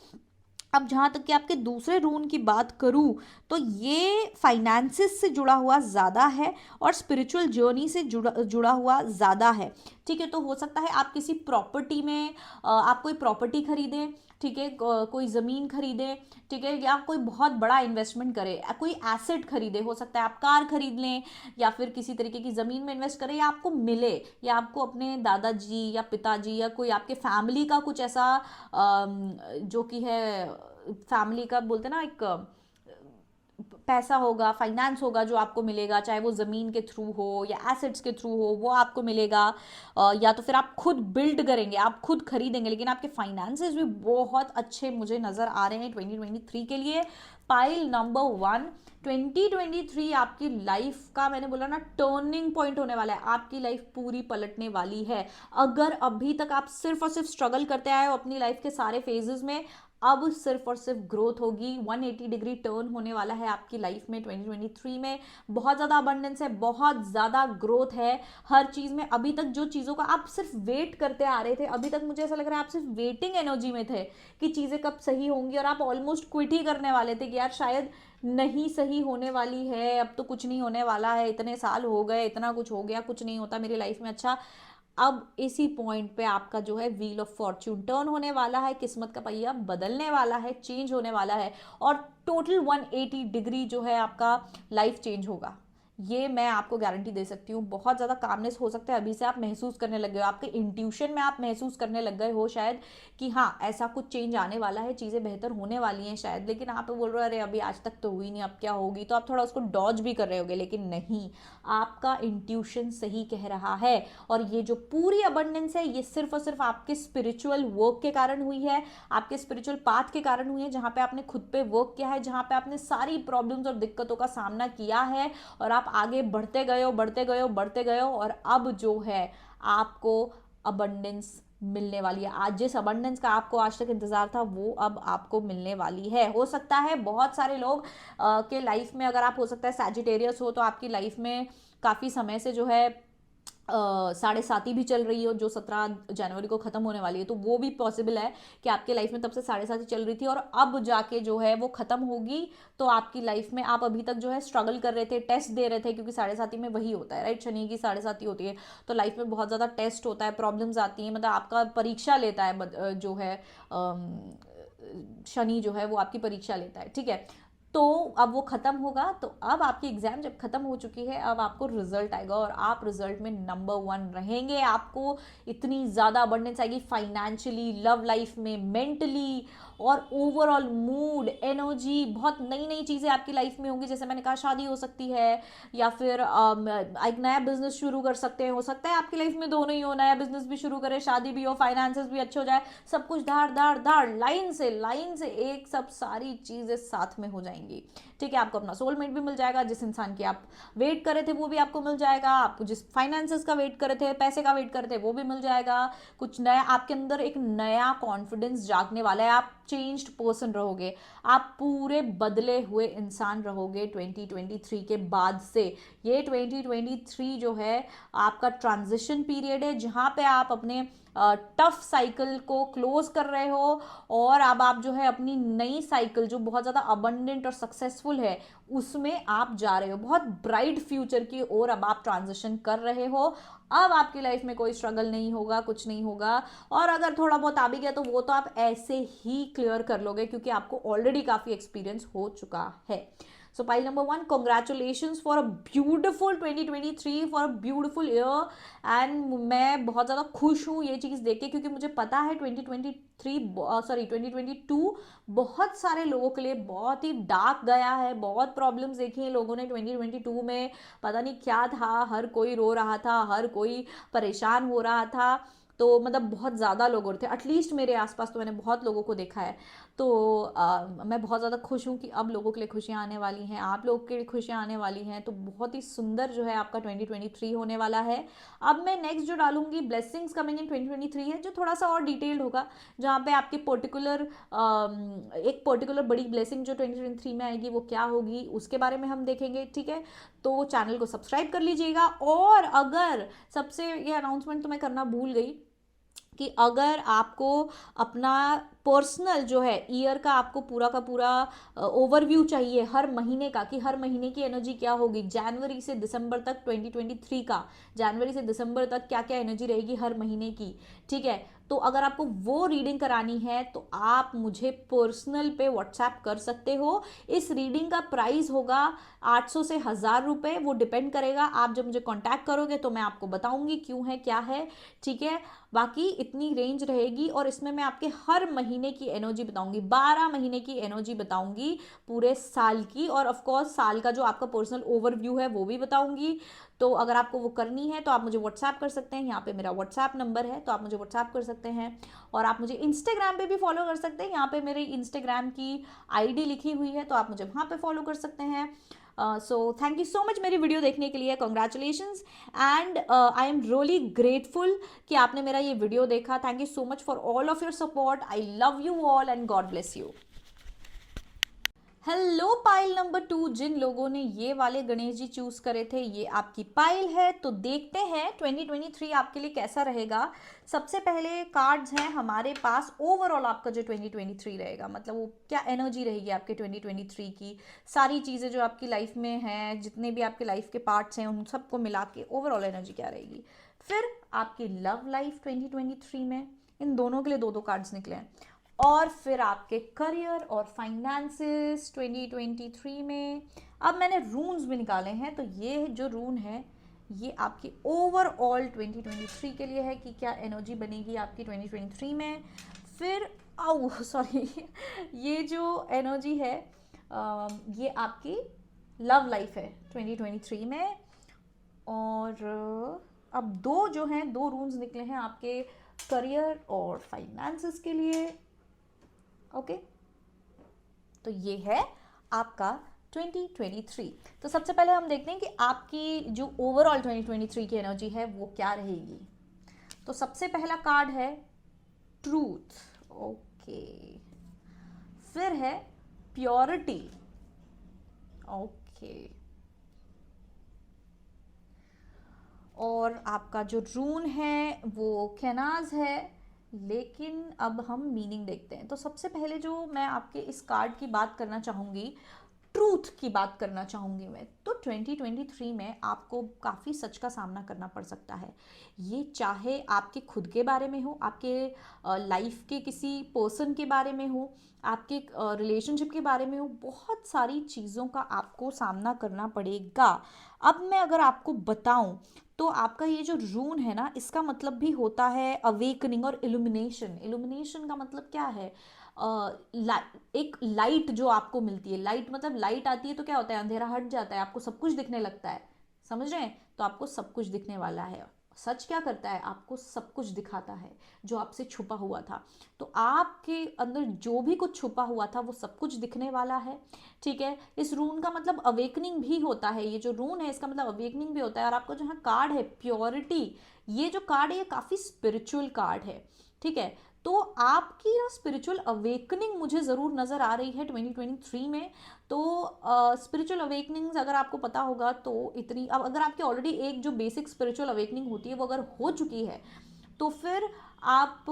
Speaker 1: अब जहाँ तक कि आपके दूसरे रून की बात करूँ, तो ये फाइनेंसिस से जुड़ा हुआ ज़्यादा है और स्पिरिचुअल जर्नी से जुड़ा हुआ ज़्यादा है। ठीक है, तो हो सकता है आप किसी प्रॉपर्टी में आप कोई प्रॉपर्टी खरीदें, ठीक है, कोई ज़मीन खरीदें, ठीक है, या कोई बहुत बड़ा इन्वेस्टमेंट करें, कोई एसेट खरीदे, हो सकता है आप कार खरीद लें, या फिर किसी तरीके की ज़मीन में इन्वेस्ट करें, या आपको मिले, या आपको अपने दादाजी या पिताजी या कोई आपके फैमिली का कुछ ऐसा जो कि है फैमिली का बोलते हैं ना, एक पैसा होगा, फाइनेंस होगा जो आपको मिलेगा, चाहे वो ज़मीन के थ्रू हो या एसेट्स के थ्रू हो, वो आपको मिलेगा। या तो फिर आप खुद बिल्ड करेंगे, आप खुद खरीदेंगे, लेकिन आपके फाइनेंसेस भी बहुत अच्छे मुझे नज़र आ रहे हैं 2023 के लिए। पाइल नंबर 1, 2023 आपकी लाइफ का, मैंने बोला ना, टर्निंग पॉइंट होने वाला है। आपकी लाइफ पूरी पलटने वाली है। अगर अभी तक आप सिर्फ और सिर्फ स्ट्रगल करते आए हो अपनी लाइफ के सारे फेजेस में, अब सिर्फ और सिर्फ ग्रोथ होगी। 180 डिग्री टर्न होने वाला है आपकी लाइफ में 2023 में। बहुत ज़्यादा अबंडेंस है, बहुत ज़्यादा ग्रोथ है हर चीज़ में। अभी तक जो चीज़ों का आप सिर्फ वेट करते आ रहे थे, अभी तक मुझे ऐसा लग रहा है आप सिर्फ वेटिंग एनर्जी में थे कि चीज़ें कब सही होंगी, और आप ऑलमोस्ट क्विट ही करने वाले थे कि यार शायद नहीं सही होने वाली है, अब तो कुछ नहीं होने वाला है, इतने साल हो गए, इतना कुछ हो गया, कुछ नहीं होता मेरी लाइफ में। अच्छा, अब इसी पॉइंट पे आपका जो है व्हील ऑफ फॉर्च्यून टर्न होने वाला है, किस्मत का पहिया बदलने वाला है, चेंज होने वाला है, और टोटल 180 डिग्री जो है आपका लाइफ चेंज होगा। ये मैं आपको गारंटी दे सकती हूँ। बहुत ज़्यादा कामनेस हो सकता है अभी से आप महसूस करने लग गए हो, आपके इंट्यूशन में आप महसूस करने लग गए हो शायद कि हाँ ऐसा कुछ चेंज आने वाला है, चीज़ें बेहतर होने वाली हैं शायद, लेकिन आप बोल रहे हो अरे अभी आज तक तो हुई नहीं, अब क्या होगी, तो आप थोड़ा उसको डॉज भी कर रहे होगे, लेकिन नहीं, आपका इंट्यूशन सही कह रहा है। और ये जो पूरी अबंडेंस है ये सिर्फ और सिर्फ आपके स्पिरिचुअल वर्क के कारण हुई है, आपके स्पिरिचुअल पाथ के कारण हुई है, जहाँ पे आपने खुद पे वर्क किया है, जहाँ पे आपने सारी प्रॉब्लम्स और दिक्कतों का सामना किया है, और आप आगे बढ़ते गए हो, बढ़ते गए हो, बढ़ते गए हो, और अब जो है आपको अबंडेंस मिलने वाली है। आज जिस अबंडेंस का आपको आज तक इंतजार था वो अब आपको मिलने वाली है। हो सकता है बहुत सारे लोग के लाइफ में, अगर आप हो सकता है सैजिटेरियस हो, तो आपकी लाइफ में काफ़ी समय से जो है 7.5 भी चल रही हो, जो 17 जनवरी को ख़त्म होने वाली है, तो वो भी पॉसिबल है कि आपके लाइफ में तब से 7.5 चल रही थी और अब जाके जो है वो ख़त्म होगी। तो आपकी लाइफ में आप अभी तक जो है स्ट्रगल कर रहे थे, टेस्ट दे रहे थे, क्योंकि 7.5 में वही होता है, राइट, शनि की 7.5 होती है, तो लाइफ में बहुत ज़्यादा टेस्ट होता है, प्रॉब्लम्स आती हैं, मतलब आपका परीक्षा लेता है जो है शनि जो है वो आपकी परीक्षा लेता है, ठीक है। तो अब वो ख़त्म होगा, तो अब आपकी एग्ज़ाम जब ख़त्म हो चुकी है, अब आपको रिजल्ट आएगा और आप रिजल्ट में नंबर 1 रहेंगे। आपको इतनी ज़्यादा अबंडेंस आएगी फाइनेंशियली, लव लाइफ में, मेंटली, और ओवरऑल मूड, एनर्जी, बहुत नई नई चीज़ें आपकी लाइफ में होंगी। जैसे मैंने कहा, शादी हो सकती है, या फिर एक नया बिजनेस शुरू कर सकते हैं। हो सकता है आपकी लाइफ में दोनों ही हो, नया बिजनेस भी शुरू करें, शादी भी हो, फाइनेंसेस भी अच्छे हो जाए, सब कुछ धाड़ धाड़ धाड़ लाइन से एक सब सारी चीज़ें साथ में हो जाएंगी, ठीक है। आपको अपना सोलमेट भी मिल जाएगा, जिस इंसान की आप वेट करे थे वो भी आपको मिल जाएगा, आपको जिस फाइनेंसेस का वेट करे थे, पैसे का वेट करे थे, वो भी मिल जाएगा। कुछ नया आपके अंदर, एक नया कॉन्फिडेंस जागने वाला है, आप चेंज्ड पर्सन रहोगे, आप पूरे बदले हुए इंसान रहोगे 2023 के बाद से। ये 2023 जो है आपका ट्रांजिशन पीरियड है, जहाँ पे आप अपने टफ साइकिल को क्लोज कर रहे हो, और अब आप जो है अपनी नई साइकिल जो बहुत ज़्यादा अबंडेंट और सक्सेसफुल है उसमें आप जा रहे हो, बहुत ब्राइट फ्यूचर की ओर अब आप ट्रांजिशन कर रहे हो। अब आपकी लाइफ में कोई स्ट्रगल नहीं होगा, कुछ नहीं होगा, और अगर थोड़ा बहुत आ भी गया तो वो तो आप ऐसे ही क्लियर कर लोगे, क्योंकि आपको ऑलरेडी काफ़ी एक्सपीरियंस हो चुका है। So pile number 1, congratulations for a beautiful 2023, for a beautiful year, and मैं बहुत ज़्यादा खुश हूँ ये चीज़ देख के, क्योंकि मुझे पता है 2022 बहुत सारे लोगों के लिए बहुत ही डार्क गया है, बहुत प्रॉब्लम्स देखी हैं लोगों ने 2022 में, पता नहीं क्या था, हर कोई रो रहा था, हर कोई परेशान हो रहा था, तो मतलब बहुत ज़्यादा लोग थे, एटलीस्ट मेरे आसपास तो मैंने बहुत लोगों को देखा है। तो मैं बहुत ज़्यादा खुश हूँ कि अब लोगों के लिए खुशियाँ आने वाली हैं, आप लोगों के लिए खुशियाँ आने वाली हैं, तो बहुत ही सुंदर जो है आपका 2023 होने वाला है। अब मैं नेक्स्ट जो डालूंगी ब्लेसिंग्स कमिंग इन 2023 है, जो थोड़ा सा और डिटेल्ड होगा, जहाँ पे आपकी एक पर्टिकुलर बड़ी ब्लेसिंग जो 2023 में आएगी वो क्या होगी उसके बारे में हम देखेंगे, ठीक है। तो चैनल को सब्सक्राइब कर लीजिएगा, और अगर सबसे ये अनाउंसमेंट तो मैं करना भूल गई कि अगर आपको अपना पर्सनल जो है ईयर का आपको पूरा का पूरा ओवरव्यू चाहिए हर महीने का, कि हर महीने की एनर्जी क्या होगी, जनवरी से दिसंबर तक 2023 का, जनवरी से दिसंबर तक क्या क्या एनर्जी रहेगी हर महीने की, ठीक है, तो अगर आपको वो रीडिंग करानी है तो आप मुझे पर्सनल पे व्हाट्सएप कर सकते हो। इस रीडिंग का प्राइस होगा 800 से 1000 रुपये, वो डिपेंड करेगा, आप जब मुझे कांटेक्ट करोगे तो मैं आपको बताऊंगी क्यों है क्या है, ठीक है। बाकी इतनी रेंज रहेगी और इसमें मैं आपके हर महीने की एनर्जी बताऊंगी, 12 महीने की एनर्जी बताऊंगी पूरे साल की, और ऑफ कोर्स साल का जो आपका पर्सनल ओवरव्यू है वो भी बताऊंगी। तो अगर आपको वो करनी है तो आप मुझे व्हाट्सएप कर सकते हैं, यहाँ पे मेरा व्हाट्सएप नंबर है, तो आप मुझे व्हाट्सएप कर सकते हैं। और आप मुझे इंस्टाग्राम पे भी फॉलो कर सकते हैं, यहाँ पे मेरे इंस्टाग्राम की आईडी लिखी हुई है, तो आप मुझे वहाँ पे फॉलो कर सकते हैं। सो थैंक यू सो मच मेरी वीडियो देखने के लिए, congratulations, and I am really grateful कि आपने मेरा ये वीडियो देखा। Thank you so much for all of your support. I love you all and God bless you. Hello pile number 2, जिन लोगों ने ये वाले गणेश जी चूज करे थे, ये आपकी पाइल है। तो देखते हैं 2023 आपके लिए कैसा रहेगा। सबसे पहले कार्ड्स हैं हमारे पास, ओवरऑल आपका जो 2023 रहेगा, मतलब वो क्या एनर्जी रहेगी आपके 2023 की, सारी चीज़ें जो आपकी लाइफ में हैं, जितने भी आपके लाइफ के पार्ट्स हैं, उन सबको मिला के ओवरऑल एनर्जी क्या रहेगी। फिर आपकी लव लाइफ 2023 में, इन दोनों के लिए दो दो कार्ड्स निकले हैं। और फिर आपके करियर और फाइनेंसेस 2023 में। अब मैंने रून्स भी निकाले हैं, तो ये जो रून है ये आपकी ओवरऑल 2023 के लिए है कि क्या एनर्जी बनेगी आपकी 2023 में। फिर सॉरी ये जो एनर्जी है ये आपकी लव लाइफ है 2023 में। और अब दो जो हैं, दो रून्स निकले हैं आपके करियर और फाइनेंसेस के लिए। ओके तो ये है आपका 2023। तो सबसे पहले हम देखते हैं कि आपकी जो ओवरऑल 2023 की एनर्जी है वो क्या रहेगी। तो सबसे पहला कार्ड है ट्रूथ, ओके। फिर है प्योरिटी, ओके। और आपका जो रून है वो कैनाज है। लेकिन अब हम मीनिंग देखते हैं। तो सबसे पहले जो मैं आपके इस कार्ड की बात करना चाहूँगी, ट्रूथ की बात करना चाहूँगी मैं, तो 2023 में आपको काफ़ी सच का सामना करना पड़ सकता है। ये चाहे आपके खुद के बारे में हो, आपके लाइफ के किसी पर्सन के बारे में हो, आपके रिलेशनशिप के बारे में हो, बहुत सारी चीज़ों का आपको सामना करना पड़ेगा। अब मैं अगर आपको बताऊं तो आपका ये जो रून है ना, इसका मतलब भी होता है अवेकनिंग और इल्यूमिनेशन। इल्यूमिनेशन का मतलब क्या है, एक लाइट जो आपको मिलती है। लाइट मतलब लाइट आती है तो क्या होता है, अंधेरा हट जाता है, आपको सब कुछ दिखने लगता है, समझ रहे हैं। तो आपको सब कुछ दिखने वाला है। सच क्या करता है, आपको सब कुछ दिखाता है जो आपसे छुपा हुआ था। तो आपके अंदर जो भी कुछ छुपा हुआ था वो सब कुछ दिखने वाला है, ठीक है। इस रून का मतलब अवेकनिंग भी होता है। ये जो रून है इसका मतलब अवेकनिंग भी होता है। और आपका जो है कार्ड है प्योरिटी, ये जो कार्ड है ये काफ़ी स्पिरिचुअल कार्ड है, ठीक है। तो आपकी ना स्पिरिचुअल अवेकनिंग मुझे ज़रूर नज़र आ रही है 2023 में। तो स्पिरिचुअल अवेकनिंग्स अगर आपको पता होगा तो इतनी, अब अगर आपकी ऑलरेडी एक जो बेसिक स्पिरिचुअल अवेकनिंग होती है वो अगर हो चुकी है तो फिर आप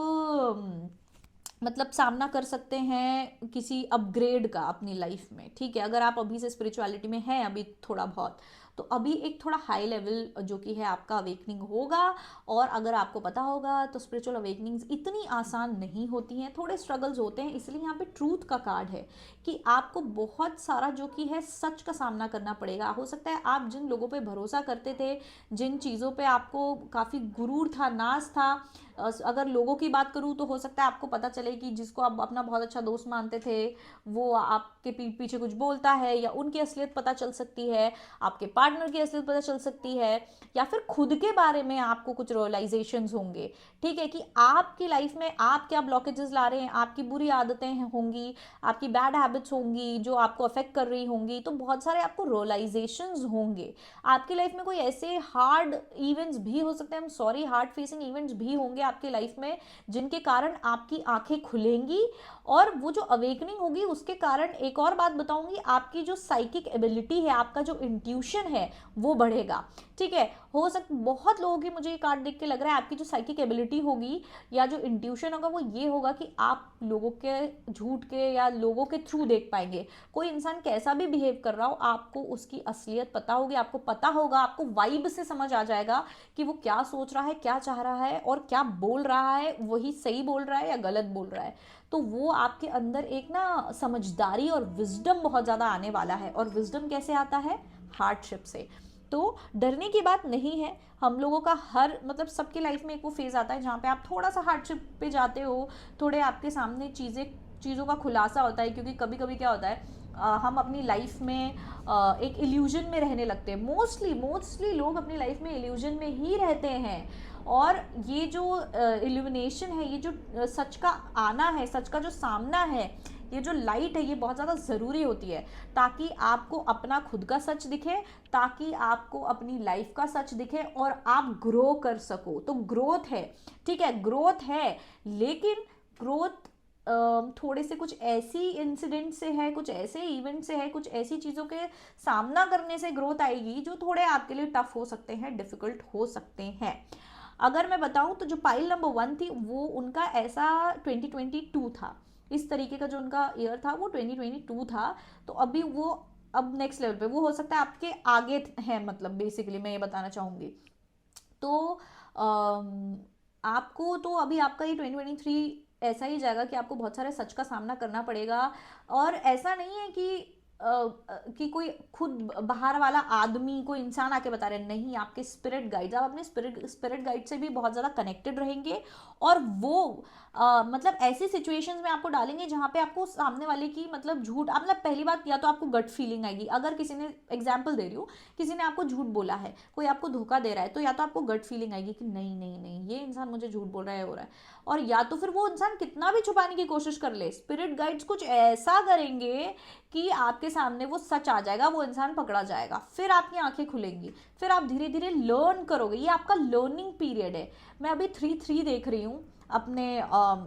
Speaker 1: मतलब सामना कर सकते हैं किसी अपग्रेड का अपनी लाइफ में, ठीक है। अगर आप अभी से स्पिरिचुअलिटी में हैं अभी थोड़ा बहुत, तो अभी एक थोड़ा हाई लेवल जो कि है आपका अवेकनिंग होगा। और अगर आपको पता होगा तो स्पिरिचुअल अवेकनिंग्स इतनी आसान नहीं होती हैं, थोड़े स्ट्रगल्स होते हैं। इसलिए यहाँ पे ट्रूथ का कार्ड है कि आपको बहुत सारा जो कि है सच का सामना करना पड़ेगा। हो सकता है आप जिन लोगों पे भरोसा करते थे, जिन चीज़ों पे आपको काफ़ी गुरूर था, नाज था, अगर लोगों की बात करूँ तो हो सकता है आपको पता चले कि जिसको आप अपना बहुत अच्छा दोस्त मानते थे वो आपके पीठ पीछे कुछ बोलता है, या उनकी असलियत पता चल सकती है, आपके पार्टनर की असलियत पता चल सकती है, या फिर खुद के बारे में आपको कुछ रियलाइजेशंस होंगे, ठीक है, कि आपकी लाइफ में आप क्या ब्लॉकेजेस ला रहे हैं, आपकी बुरी आदतें होंगी, आपकी बैड हैबिट्स होंगी जो आपको अफेक्ट कर रही होंगी। तो बहुत सारे आपको रियलाइजेशंस होंगे। आपकी लाइफ में कोई ऐसे हार्ड इवेंट्स भी हो सकते हैं, हम सॉरी, हार्ड फेसिंग इवेंट्स भी होंगे आपकी लाइफ में जिनके कारण आपकी आंखें खुलेंगी। और वो जो अवेकनिंग होगी उसके कारण एक और बात बताऊंगी, आपकी जो साइकिक एबिलिटी है, आपका जो इंट्यूशन है वो बढ़ेगा, ठीक है। हो सकता बहुत लोगों की, मुझे ये कार्ड देख के लग रहा है आपकी जो साइकिक एबिलिटी होगी या जो इंट्यूशन होगा वो ये होगा कि आप लोगों के झूठ के या लोगों के थ्रू देख पाएंगे। कोई इंसान कैसा भी बिहेव कर रहा हो आपको उसकी असलियत पता होगी, आपको पता होगा, आपको वाइब से समझ आ जाएगा कि वो क्या सोच रहा है, क्या चाह रहा है और क्या बोल रहा है, वही सही बोल रहा है या गलत बोल रहा है। तो वो आपके अंदर एक ना समझदारी और विजडम बहुत ज़्यादा आने वाला है। और विजडम कैसे आता है? हार्डशिप से। तो डरने की बात नहीं है। हम लोगों का हर मतलब सबकी लाइफ में एक वो फेज़ आता है जहाँ पे आप थोड़ा सा हार्डशिप पे जाते हो, थोड़े आपके सामने चीज़ों का खुलासा होता है। क्योंकि कभी कभी क्या होता है, हम अपनी लाइफ में एक इल्यूजन में रहने लगते हैं। मोस्टली लोग अपनी लाइफ में इल्यूजन में ही रहते हैं। और ये जो इल्यूमिनेशन है, ये जो सच का आना है, सच का जो सामना है, ये जो लाइट है, ये बहुत ज़्यादा ज़रूरी होती है ताकि आपको अपना खुद का सच दिखे, ताकि आपको अपनी लाइफ का सच दिखे और आप ग्रो कर सको। तो ग्रोथ है, ठीक है, ग्रोथ है, लेकिन ग्रोथ थोड़े से कुछ ऐसी इंसिडेंट से है, कुछ ऐसे इवेंट से है, कुछ ऐसी चीज़ों के सामना करने से ग्रोथ आएगी जो थोड़े आपके लिए टफ हो सकते हैं, डिफ़िकल्ट हो सकते हैं। अगर मैं बताऊं तो जो पाइल नंबर 1 थी वो उनका ऐसा 2022 था, इस तरीके का जो उनका ईयर था वो 2022 था। तो अभी वो अब नेक्स्ट लेवल पे वो हो सकता है आपके आगे है, मतलब बेसिकली मैं ये बताना चाहूँगी। तो आपको तो अभी आपका ये 2023 ऐसा ही जाएगा कि आपको बहुत सारे सच का सामना करना पड़ेगा। और ऐसा नहीं है कि कोई खुद बाहर वाला आदमी, कोई इंसान आके बता रहे, नहीं, आपके स्पिरिट गाइड्स, आप अपने स्पिरिट गाइड से भी बहुत ज़्यादा कनेक्टेड रहेंगे। और वो मतलब ऐसी सिचुएशंस में आपको डालेंगे जहाँ पे आपको सामने वाले की मतलब झूठ, मतलब पहली बात या तो आपको गट फीलिंग आएगी। अगर किसी ने, एग्जाम्पल दे रही हूँ, किसी ने आपको झूठ बोला है, कोई आपको धोखा दे रहा है, तो या तो आपको गट फीलिंग आएगी कि नहीं नहीं नहीं, ये इंसान मुझे झूठ बोल रहा है, हो रहा है। और या तो फिर वो इंसान कितना भी छुपाने की कोशिश कर ले, स्पिरिट गाइड्स कुछ ऐसा करेंगे कि आपके सामने वो सच आ जाएगा, वो इंसान पकड़ा जाएगा, फिर आपकी आंखें खुलेंगी, फिर आप धीरे धीरे लर्न करोगे। ये आपका लर्निंग पीरियड है। मैं अभी 3-3 देख रही हूँ अपने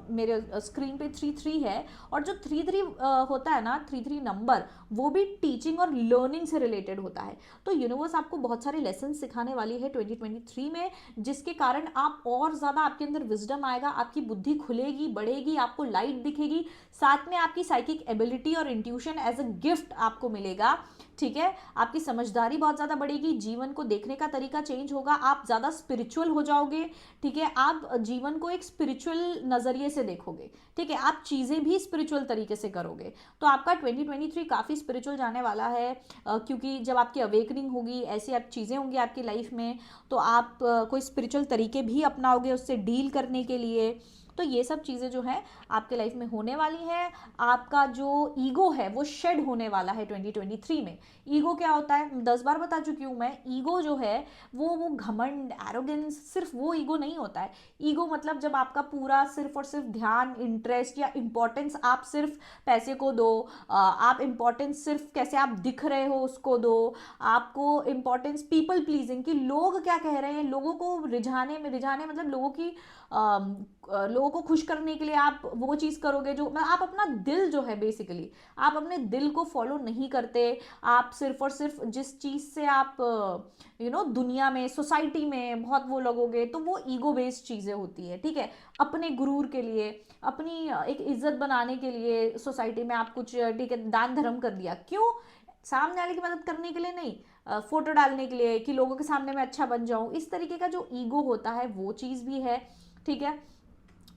Speaker 1: मेरे स्क्रीन पे 3-3 है। और जो 3-3 होता है ना, 3-3 नंबर, वो भी टीचिंग और लर्निंग से रिलेटेड होता है। तो यूनिवर्स आपको बहुत सारे लेसन सिखाने वाली है 2023 में, जिसके कारण आप और ज़्यादा, आपके अंदर विजडम आएगा, आपकी बुद्धि खुलेगी, बढ़ेगी, आपको लाइट दिखेगी, साथ में आपकी साइकिक एबिलिटी और इंट्यूशन एज अ गिफ्ट आपको मिलेगा, ठीक है। आपकी समझदारी बहुत ज़्यादा बढ़ेगी, जीवन को देखने का तरीका चेंज होगा, आप ज़्यादा स्पिरिचुअल हो जाओगे, ठीक है। आप जीवन को एक स्पिरिचुअल नज़रिए से देखोगे, ठीक है। आप चीज़ें भी स्पिरिचुअल तरीके से करोगे। तो आपका 2023 काफ़ी स्पिरिचुअल जाने वाला है, क्योंकि जब आपकी अवेकनिंग होगी, ऐसी आप चीज़ें होंगी आपकी लाइफ में, तो आप कोई स्पिरिचुअल तरीके भी अपनाओगे उससे डील करने के लिए। तो ये सब चीज़ें जो है आपके लाइफ में होने वाली हैं। आपका जो ईगो है वो शेड होने वाला है 2023 में। ईगो क्या होता है 10 बार बता चुकी हूँ मैं। ईगो जो है वो घमंड, एरोगेंस, सिर्फ वो ईगो नहीं होता है। ईगो मतलब जब आपका पूरा सिर्फ और सिर्फ ध्यान, इंटरेस्ट या इंपॉर्टेंस आप सिर्फ पैसे को दो, आप इंपॉर्टेंस सिर्फ कैसे आप दिख रहे हो उसको दो, आपको इंपॉर्टेंस पीपल प्लीजिंग, कि लोग क्या कह रहे हैं, लोगों को रिझाने मतलब लोगों को खुश करने के लिए आप वो चीज़ करोगे जो, आप अपना दिल जो है, बेसिकली आप अपने दिल को फॉलो नहीं करते। आप सिर्फ और सिर्फ जिस चीज़ से आप दुनिया में, सोसाइटी में बहुत वो लगोगे, तो वो ईगो बेस्ड चीज़ें होती है, ठीक है। अपने गुरूर के लिए, अपनी एक इज्जत बनाने के लिए सोसाइटी में आप कुछ, ठीक है, दान धर्म कर दिया, क्यों? सामने वाले की मदद करने के लिए नहीं, फोटो डालने के लिए, कि लोगों के सामने मैं अच्छा बन जाऊं। इस तरीके का जो ईगो होता है वो चीज़ भी है, ठीक है।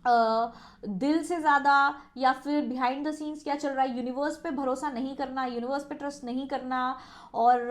Speaker 1: दिल से ज़्यादा या फिर बिहाइंड द सीन्स क्या चल रहा है, यूनिवर्स पे भरोसा नहीं करना, यूनिवर्स पे ट्रस्ट नहीं करना, और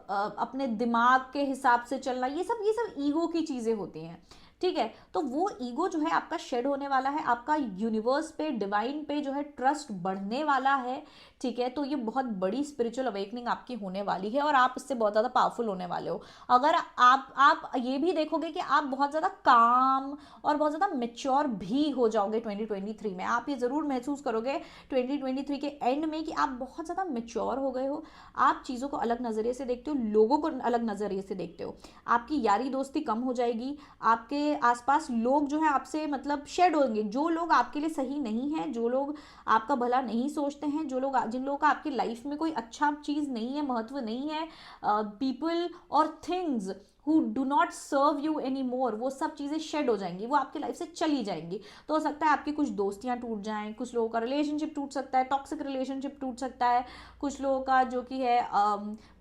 Speaker 1: अपने दिमाग के हिसाब से चलना, ये सब ईगो की चीज़ें होती हैं, ठीक है। तो वो ईगो जो है आपका शेड होने वाला है, आपका यूनिवर्स पे, डिवाइन पे जो है ट्रस्ट बढ़ने वाला है, ठीक है। तो ये बहुत बड़ी स्पिरिचुअल अवेकनिंग आपकी होने वाली है और आप इससे बहुत ज़्यादा पावरफुल होने वाले हो। अगर आप ये भी देखोगे कि आप बहुत ज़्यादा काम और बहुत ज़्यादा मेच्योर भी हो जाओगे 2023 में। आप ये ज़रूर महसूस करोगे 2023 के एंड में कि आप बहुत ज़्यादा मेच्योर हो गए हो, आप चीज़ों को अलग नज़रिए से देखते हो, लोगों को अलग नज़रिए से देखते हो, आपकी यारी दोस्ती कम हो जाएगी, आपके आपके आसपास लोग जो है आपसे मतलब शेड होंगे, जो लोग आपके लिए सही नहीं है, जो लोग आपका भला नहीं सोचते हैं, जिन लोगों का आपकी लाइफ में कोई अच्छा चीज़ नहीं है, महत्व नहीं है, पीपल और things who do not serve you any more, वो सब चीज़ें शेड हो जाएंगी, वो आपकी लाइफ से चली जाएंगी। तो हो सकता है आपकी कुछ दोस्तियां टूट जाएं, कुछ लोगों का रिलेशनशिप टूट सकता है, टॉक्सिक रिलेशनशिप टूट सकता है, कुछ लोगों का जो कि है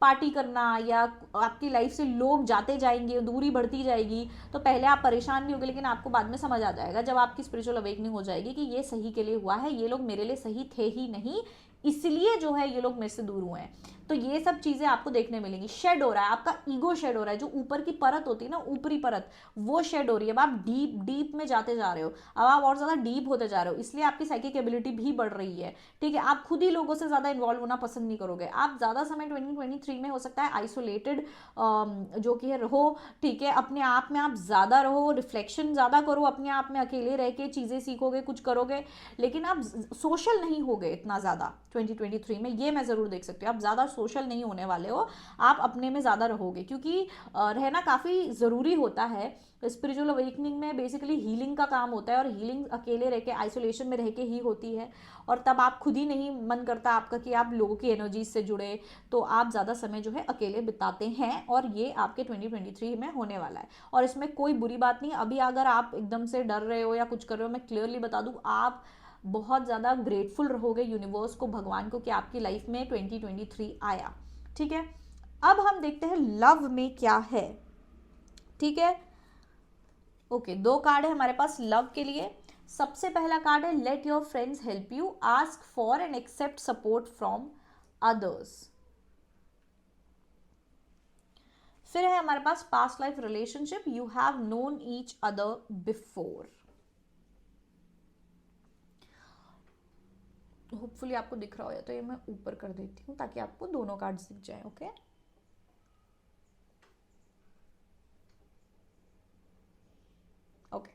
Speaker 1: पार्टी करना, या आपकी लाइफ से लोग जाते जाएंगे, दूरी बढ़ती जाएगी। तो पहले आप परेशान भी होंगे, लेकिन आपको बाद में समझ आ जाएगा जब आपकी स्पिरिचुअल अवेकनिंग हो जाएगी कि ये सही के लिए हुआ है, ये लोग मेरे लिए सही थे ही नहीं, इसलिए जो है ये लोग मेरे से दूर हुए हैं। तो ये सब चीजें आपको देखने मिलेंगी। शेड हो रहा है, आपका ईगो शेड हो रहा है, जो ऊपर की परत होती है ना, ऊपरी परत, वो शेड हो रही है। अब आप डीप डीप में जाते जा रहे हो, अब आप और ज्यादा डीप होते जा रहे हो, इसलिए आपकी साइकिक एबिलिटी भी बढ़ रही है। ठीक है, आप खुद ही लोगों से ज्यादा इन्वॉल्व होना पसंद नहीं करोगे। आप ज्यादा समय 2023 में हो सकता है आइसोलेटेड जो कि है रहो। ठीक है, अपने आप में आप ज्यादा रहो, रिफ्लेक्शन ज्यादा करो, अपने आप में अकेले रह के चीजें सीखोगे, कुछ करोगे, लेकिन आप सोशल नहीं होगे इतना ज्यादा 2023 में। ये मैं जरूर देख सकती हूँ, आप ज्यादा सोशल नहीं होने वाले हो, आप अपने में ज्यादा रहोगे, क्योंकि रहना काफी जरूरी होता है। स्पिरिचुअल अवेकनिंग में बेसिकली हीलिंग का काम होता है, और हीलिंग अकेले रह के, आइसोलेशन में रह के ही होती है। और तब आप खुद ही नहीं मन करता आपका कि आप लोगों की एनर्जी से जुड़े, तो आप ज़्यादा समय जो है अकेले बिताते हैं, और ये आपके 2023 में होने वाला है। और इसमें कोई बुरी बात नहीं। अभी अगर आप एकदम से डर रहे हो या कुछ कर रहे हो, मैं क्लियरली बता दूं, आप बहुत ज़्यादा ग्रेटफुल रहोगे यूनिवर्स को, भगवान को, कि आपकी लाइफ में 2023 आया। ठीक है, अब हम देखते हैं लव में क्या है। ठीक है, ओके, दो कार्ड है हमारे पास लव के लिए। सबसे पहला कार्ड है let your friends help you, ask for and accept support from others. फिर है हमारे पास past life relationship, you have known each other before. Hopefully आपको दिख रहा हो, या तो ये मैं ऊपर कर देती हूँ ताकि आपको दोनों कार्ड्स दिख जाए। ओके, ओके,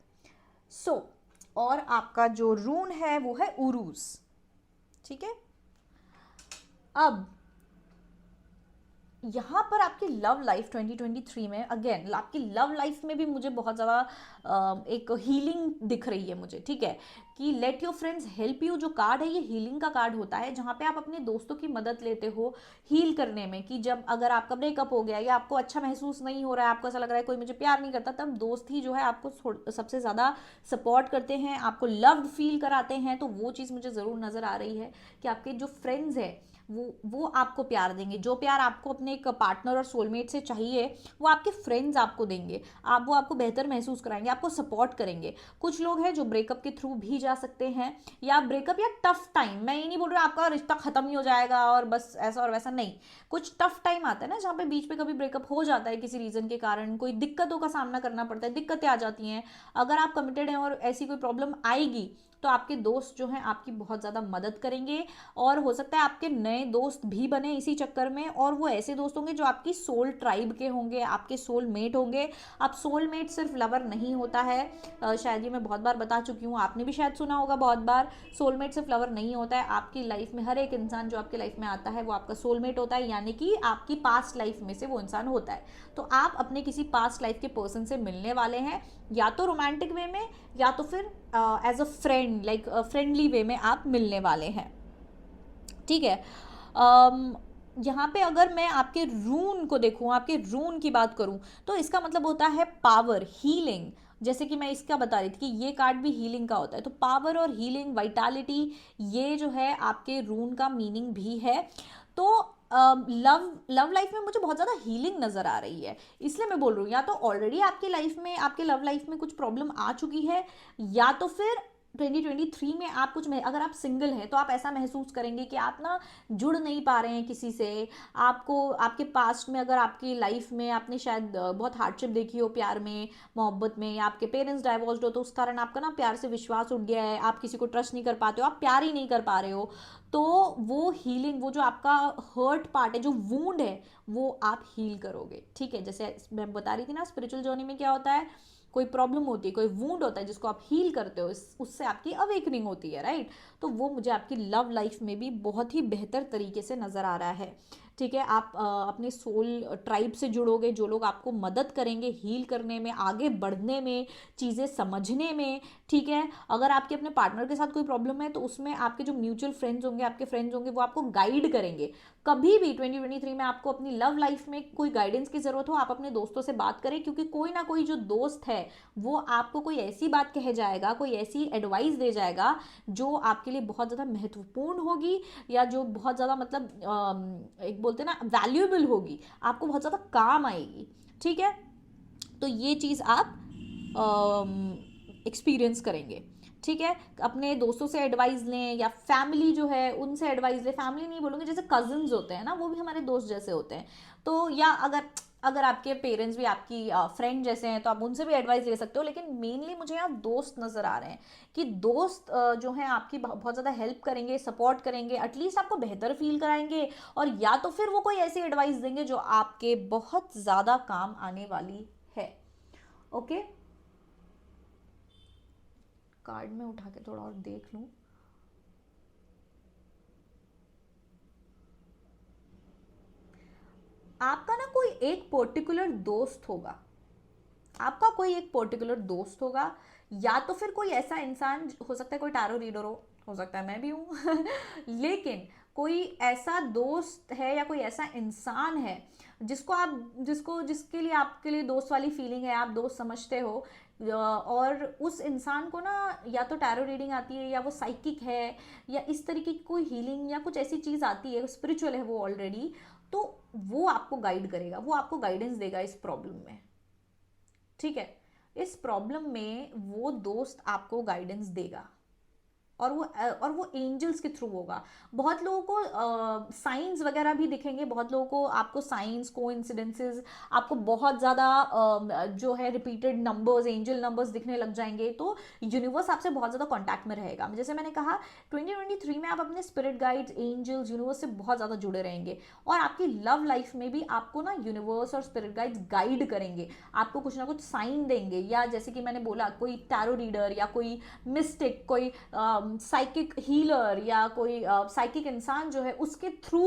Speaker 1: सो और आपका जो रून है वो है उरूस। ठीक है, अब यहाँ पर आपकी लव लाइफ 2023 में, अगेन आपकी लव लाइफ में भी मुझे बहुत ज़्यादा एक हीलिंग दिख रही है मुझे। ठीक है, कि late your friends help you जो कार्ड है, ये हीलिंग का कार्ड होता है, जहाँ पे आप अपने दोस्तों की मदद लेते हो हील करने में। कि जब अगर आपका ब्रेकअप हो गया, या आपको अच्छा महसूस नहीं हो रहा है, आपको ऐसा लग रहा है कोई मुझे प्यार नहीं करता, तब दोस्त ही जो है आपको सबसे ज़्यादा सपोर्ट करते हैं, आपको लव्ड फील कराते हैं। तो वो चीज़ मुझे ज़रूर नज़र आ रही है कि आपके जो फ्रेंड्स हैं वो आपको प्यार देंगे। जो प्यार आपको अपने एक पार्टनर और सोलमेट से चाहिए, वो आपके फ्रेंड्स आपको देंगे। वो आपको बेहतर महसूस कराएंगे, आपको सपोर्ट करेंगे। कुछ लोग हैं जो ब्रेकअप के थ्रू भी जा सकते हैं, या ब्रेकअप या टफ टाइम, मैं ये नहीं बोल रहा आपका रिश्ता खत्म ही हो जाएगा और बस ऐसा और वैसा, नहीं। कुछ टफ टाइम आता है ना, जहाँ पे बीच में कभी ब्रेकअप हो जाता है किसी रीजन के कारण, कोई दिक्कतों का सामना करना पड़ता है, दिक्कतें आ जाती हैं। अगर आप कमिटेड हैं और ऐसी कोई प्रॉब्लम आएगी, तो आपके दोस्त जो हैं आपकी बहुत ज़्यादा मदद करेंगे। और हो सकता है आपके नए दोस्त भी बने इसी चक्कर में, और वो ऐसे दोस्त होंगे जो आपकी सोल ट्राइब के होंगे, आपके सोल मेट होंगे। अब सोल मेट सिर्फ लवर नहीं होता है, शायद ये मैं बहुत बार बता चुकी हूँ, आपने भी शायद सुना होगा बहुत बार। सोलमेट सिर्फ लवर नहीं होता है, आपकी लाइफ में हर एक इंसान जो आपकी लाइफ में आता है वो आपका सोलमेट होता है, यानी कि आपकी पास्ट लाइफ में से वो इंसान होता है। तो आप अपने किसी पास्ट लाइफ के पर्सन से मिलने वाले हैं, या तो रोमांटिक वे में, या तो फिर as a friend, like friendly way में आप मिलने वाले हैं। ठीक है, यहाँ पे अगर मैं आपके रून को देखूँ, आपके रून की बात करूँ, तो इसका मतलब होता है पावर, हीलिंग। जैसे कि मैं इसका बता रही थी कि ये कार्ड भी हीलिंग का होता है, तो पावर और हीलिंग, वाइटालिटी, ये जो है आपके रून का मीनिंग भी है। तो लव लाइफ में मुझे बहुत ज़्यादा हीलिंग नज़र आ रही है, इसलिए मैं बोल रही हूँ, या तो ऑलरेडी आपकी लाइफ में, आपके लव लाइफ में कुछ प्रॉब्लम आ चुकी है, या तो फिर 2023 में आप अगर आप सिंगल हैं तो आप ऐसा महसूस करेंगे कि आप ना जुड़ नहीं पा रहे हैं किसी से। आपको आपके पास्ट में, अगर आपकी लाइफ में आपने शायद बहुत हार्डशिप देखी हो प्यार में, मोहब्बत में, या आपके पेरेंट्स डाइवोर्स्ड हो, तो उस कारण आपका ना प्यार से विश्वास उठ गया है, आप किसी को ट्रस्ट नहीं कर पाते हो, आप प्यार ही नहीं कर पा रहे हो। तो वो हीलिंग, वो जो आपका हर्ट पार्ट है, जो वूंड है, वो आप हील करोगे। ठीक है, जैसे मैं बता रही थी ना, स्पिरिचुअल जर्नी में क्या होता है, कोई प्रॉब्लम होती है, कोई वूंड होता है जिसको आप हील करते हो, उससे आपकी अवेकनिंग होती है, राइट। तो वो मुझे आपकी लव लाइफ में भी बहुत ही बेहतर तरीके से नजर आ रहा है। ठीक है, आप अपने सोल ट्राइब से जुड़ोगे, जो लोग आपको मदद करेंगे हील करने में, आगे बढ़ने में, चीज़ें समझने में। ठीक है, अगर आपके अपने पार्टनर के साथ कोई प्रॉब्लम है तो उसमें आपके जो म्यूचुअल फ्रेंड्स होंगे, आपके फ्रेंड्स होंगे, वो आपको गाइड करेंगे। कभी भी 2023 में आपको अपनी लव लाइफ में कोई गाइडेंस की ज़रूरत हो, आप अपने दोस्तों से बात करें, क्योंकि कोई ना कोई जो दोस्त है वो आपको कोई ऐसी बात कह जाएगा, कोई ऐसी एडवाइस दे जाएगा जो आपके लिए बहुत ज़्यादा महत्वपूर्ण होगी, या जो बहुत ज़्यादा मतलब एक बोलते हैं ना वैल्यूएबल होगी, आपको बहुत ज़्यादा काम आएगी। ठीक है, तो ये चीज़ आप एक्सपीरियंस करेंगे। ठीक है, अपने दोस्तों से एडवाइस लें, या फैमिली जो है उनसे एडवाइस लें। फैमिली नहीं बोलूँगी, जैसे कजन्स होते हैं ना, वो भी हमारे दोस्त जैसे होते हैं। तो या अगर अगर आपके पेरेंट्स भी आपकी फ्रेंड जैसे हैं तो आप उनसे भी एडवाइस ले सकते हो, लेकिन मेनली मुझे यहाँ दोस्त नज़र आ रहे हैं कि दोस्त जो हैं आपकी बहुत ज़्यादा हेल्प करेंगे, सपोर्ट करेंगे, एटलीस्ट आपको बेहतर फील कराएंगे, और या तो फिर वो कोई ऐसी एडवाइस देंगे जो आपके बहुत ज़्यादा काम आने वाली है। ओके, कार्ड में उठा के थोड़ा और देख लूं। आपका ना कोई एक पर्टिकुलर दोस्त होगा, आपका कोई एक पर्टिकुलर दोस्त होगा, या तो फिर कोई ऐसा इंसान हो सकता है, कोई टैरो रीडर हो सकता है मैं भी हूँ लेकिन कोई ऐसा दोस्त है या कोई ऐसा इंसान है जिसके लिए आपके लिए दोस्त वाली फीलिंग है, आप दोस्त समझते हो, और उस इंसान को ना या तो टैरो रीडिंग आती है, या वो साइकिक है, या इस तरीके की कोई हीलिंग या कुछ ऐसी चीज़ आती है, स्पिरिचुअल है वो ऑलरेडी, तो वो आपको गाइड करेगा, वो आपको गाइडेंस देगा इस प्रॉब्लम में। ठीक है, इस प्रॉब्लम में वो दोस्त आपको गाइडेंस देगा, और वो एंजल्स के थ्रू होगा। बहुत लोगों को साइंस वगैरह भी दिखेंगे, बहुत लोगों को आपको साइंस कोइंसिडेंसेस, आपको बहुत ज़्यादा जो है रिपीटेड नंबर्स, एंजल नंबर्स दिखने लग जाएंगे, तो यूनिवर्स आपसे बहुत ज़्यादा कांटेक्ट में रहेगा। जैसे मैंने कहा 2023 में आप अपने स्पिरिट गाइड्स, एंजल्स, यूनिवर्स से बहुत ज़्यादा जुड़े रहेंगे, और आपकी लव लाइफ में भी आपको ना यूनिवर्स और स्पिरिट गाइड्स गाइड करेंगे, आपको कुछ ना कुछ साइन देंगे, या जैसे कि मैंने बोला कोई टैरो रीडर या कोई मिस्टिक, कोई साइकिक हीलर, या कोई साइकिक इंसान जो है उसके थ्रू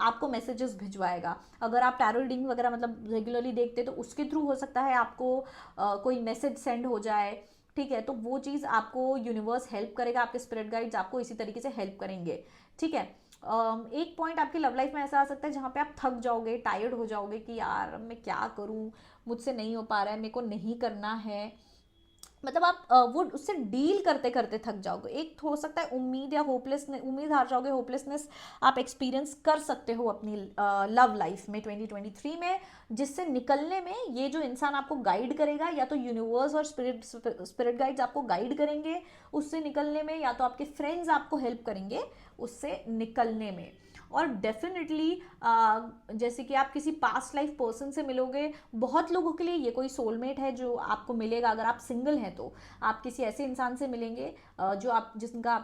Speaker 1: आपको मैसेजेस भिजवाएगा। अगर आप टैरो रीडिंग वगैरह मतलब रेगुलरली देखते तो उसके थ्रू हो सकता है आपको कोई मैसेज सेंड हो जाए। ठीक है, तो वो चीज़ आपको यूनिवर्स हेल्प करेगा, आपके स्पिरिट गाइड्स आपको इसी तरीके से हेल्प करेंगे। ठीक है, एक पॉइंट आपकी लव लाइफ में ऐसा आ सकता है जहाँ पे आप थक जाओगे, टायर्ड हो जाओगे कि यार मैं क्या करूँ, मुझसे नहीं हो पा रहा है, मेरे को नहीं करना है, मतलब आप वो उससे डील करते करते थक जाओगे। एक हो सकता है उम्मीद या होपलेसनेस, उम्मीद हार जाओगे, होपलेसनेस आप एक्सपीरियंस कर सकते हो अपनी लव लाइफ में 2023 में, जिससे निकलने में ये जो इंसान आपको गाइड करेगा, या तो यूनिवर्स और स्पिरिट गाइड्स आपको गाइड करेंगे उससे निकलने में, या तो आपके फ्रेंड्स आपको हेल्प करेंगे उससे निकलने में। और डेफिनेटली जैसे कि आप किसी पास्ट लाइफ पर्सन से मिलोगे, बहुत लोगों के लिए ये कोई सोलमेट है जो आपको मिलेगा। अगर आप सिंगल हैं तो आप किसी ऐसे इंसान से मिलेंगे जो जिसका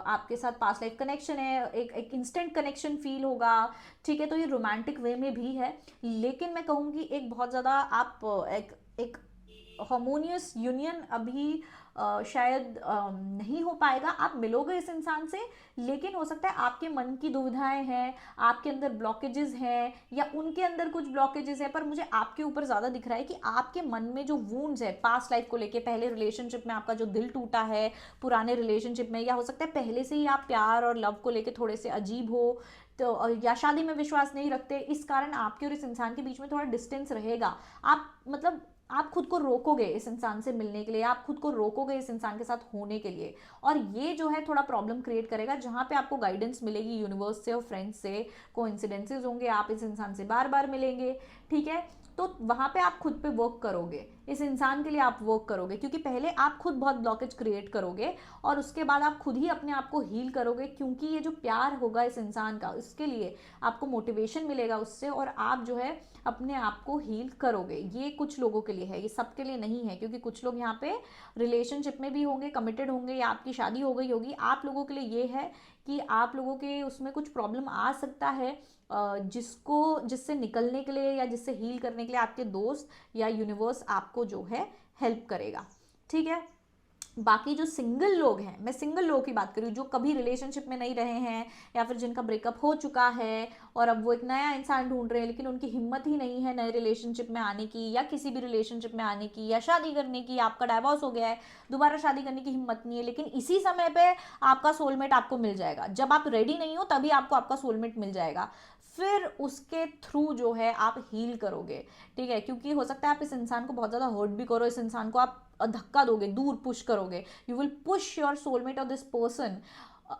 Speaker 1: आपके साथ पास्ट लाइफ कनेक्शन है, एक इंस्टेंट कनेक्शन फील होगा। ठीक है, तो ये रोमांटिक वे में भी है, लेकिन मैं कहूँगी एक बहुत ज़्यादा आप एक हार्मोनियस यूनियन अभी शायद नहीं हो पाएगा। आप मिलोगे इस इंसान से, लेकिन हो सकता है आपके मन की दुविधाएं हैं, आपके अंदर ब्लॉकेजेस हैं, या उनके अंदर कुछ ब्लॉकेजेस है, पर मुझे आपके ऊपर ज़्यादा दिख रहा है कि आपके मन में जो वूंड्स है पास्ट लाइफ को लेके, पहले रिलेशनशिप में आपका जो दिल टूटा है पुराने रिलेशनशिप में, या हो सकता है पहले से ही आप प्यार और लव को लेके थोड़े से अजीब हो, तो या शादी में विश्वास नहीं रखते, इस कारण आपके और इस इंसान के बीच में थोड़ा डिस्टेंस रहेगा। आप मतलब आप खुद को रोकोगे इस इंसान से मिलने के लिए, आप खुद को रोकोगे इस इंसान के साथ होने के लिए, और ये जो है थोड़ा प्रॉब्लम क्रिएट करेगा, जहाँ पे आपको गाइडेंस मिलेगी यूनिवर्स से और फ्रेंड्स से, कोइंसिडेंसेस होंगे, आप इस इंसान से बार बार मिलेंगे। ठीक है, तो वहाँ पे आप खुद पे वर्क करोगे, इस इंसान के लिए आप वर्क करोगे, क्योंकि पहले आप खुद बहुत ब्लॉकेज क्रिएट करोगे, और उसके बाद आप खुद ही अपने आप को हील करोगे, क्योंकि ये जो प्यार होगा इस इंसान का, इसके लिए आपको मोटिवेशन मिलेगा उससे, और आप जो है अपने आप को हील करोगे। ये कुछ लोगों के लिए है, ये सबके लिए नहीं है, क्योंकि कुछ लोग यहाँ पे रिलेशनशिप में भी होंगे, कमिटेड होंगे, या आपकी शादी हो गई होगी। आप लोगों के लिए ये है कि आप लोगों के उसमें कुछ प्रॉब्लम आ सकता है, जिससे निकलने के लिए या जिससे हील करने के लिए आपके दोस्त या यूनिवर्स आपको जो है हेल्प करेगा। ठीक है, बाकी जो सिंगल लोग हैं, मैं सिंगल लोगों की बात कर रही हूँ, जो कभी रिलेशनशिप में नहीं रहे हैं या फिर जिनका ब्रेकअप हो चुका है और अब वो एक नया इंसान ढूंढ रहे हैं, लेकिन उनकी हिम्मत ही नहीं है नए रिलेशनशिप में आने की या किसी भी रिलेशनशिप में आने की या शादी करने की, आपका डाइवोर्स हो गया है, दोबारा शादी करने की हिम्मत नहीं है, लेकिन इसी समय पे आपका सोलमेट आपको मिल जाएगा। जब आप रेडी नहीं हो तभी आपको आपका सोलमेट मिल जाएगा, फिर उसके थ्रू जो है आप हील करोगे, ठीक है। क्योंकि हो सकता है आप इस इंसान को बहुत ज़्यादा हर्ट भी करो, इस इंसान को आप धक्का दोगे, दूर पुश करोगे, you will push your soulmate और this person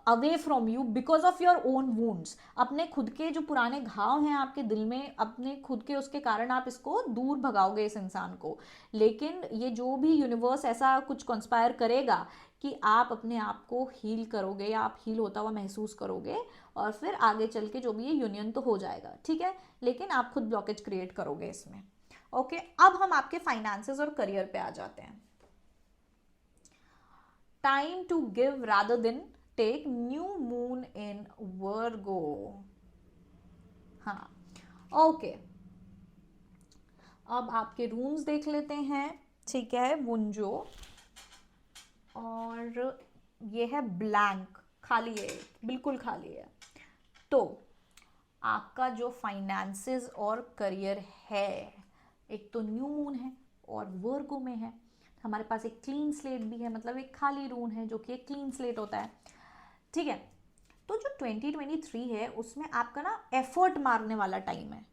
Speaker 1: away from you because of your own wounds. अपने खुद के जो पुराने घाव हैं आपके दिल में, अपने खुद के उसके कारण आप इसको दूर भगाओगे इस इंसान को। लेकिन ये जो भी यूनिवर्स ऐसा कुछ कंस्पायर करेगा कि आप अपने आप को हील करोगे या आप हील होता हुआ महसूस करोगे, और फिर आगे चल के जो भी ये यूनियन तो हो जाएगा, ठीक है, लेकिन आप खुद ब्लॉकेज क्रिएट करोगे इसमें। ओके, अब हम आपके फाइनेंसेस और करियर पे आ जाते हैं। Time to give rather than take, new moon in Virgo. हाँ, ओके, अब आपके रूम्स देख लेते हैं, ठीक है, वुंजो, और ये है ब्लैंक, खाली है, बिल्कुल खाली है। तो आपका जो फाइनेंसेस और करियर है, एक तो न्यू मून है और वर्गो में है, हमारे पास एक क्लीन स्लेट भी है, मतलब एक खाली रूम है जो कि एक क्लीन स्लेट होता है, ठीक है। तो जो 2023 है उसमें आपका ना एफर्ट मारने वाला टाइम है,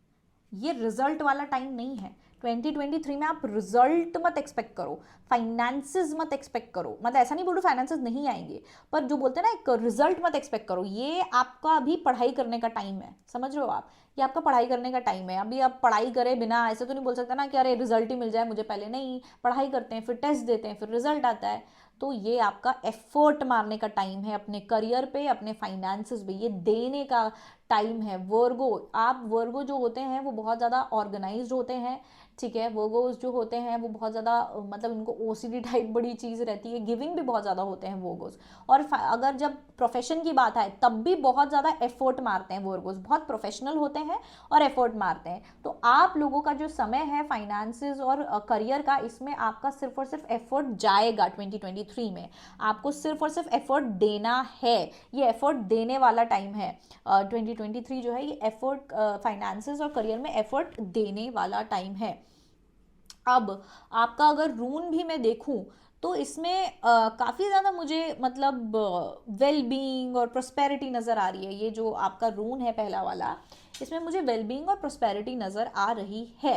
Speaker 1: ये रिजल्ट वाला टाइम नहीं है। 2023 में आप रिजल्ट मत एक्सपेक्ट करो, फाइनेंसेस मत एक्सपेक्ट करो, मतलब ऐसा नहीं बोलूँ फाइनेंसेस नहीं आएंगे, पर जो बोलते हैं ना एक रिजल्ट मत एक्सपेक्ट करो। ये आपका अभी पढ़ाई करने का टाइम है, समझ रहे हो आप, ये आपका पढ़ाई करने का टाइम है। अभी आप पढ़ाई करें बिना, ऐसे तो नहीं बोल सकते ना कि अरे रिजल्ट ही मिल जाए मुझे पहले, नहीं, पढ़ाई करते हैं, फिर टेस्ट देते हैं, फिर रिजल्ट आता है। तो ये आपका एफर्ट मारने का टाइम है अपने करियर पे, अपने फाइनेंसेस पे, ये देने का टाइम है। वर्गो, आप वर्गो जो होते हैं वो बहुत ज़्यादा ऑर्गेनाइज्ड होते हैं, ठीक है। वर्गोज जो होते हैं वो बहुत ज़्यादा, मतलब इनको ओसीडी टाइप बड़ी चीज़ रहती है, गिविंग भी बहुत ज़्यादा होते हैं वर्गोज। और अगर जब प्रोफेशन की बात आए तब भी बहुत ज़्यादा एफर्ट मारते हैं वर्गोज, बहुत प्रोफेशनल होते हैं और एफर्ट मारते हैं। तो आप लोगों का जो समय है फाइनेंसेस और करियर का, इसमें आपका सिर्फ और सिर्फ एफर्ट जाएगा 2023 में, आपको सिर्फ और सिर्फ एफर्ट देना है, ये एफर्ट देने वाला टाइम है। 2023 जो है ये एफर्ट, फाइनेंसेस और करियर में एफर्ट देने वाला टाइम है। अब आपका अगर रून भी मैं देखूं तो इसमें काफ़ी ज़्यादा मुझे मतलब वेल बीइंग और प्रोस्पेरिटी नज़र आ रही है। ये जो आपका रून है पहला वाला, इसमें मुझे वेल बीइंग और प्रोस्पेरिटी नज़र आ रही है।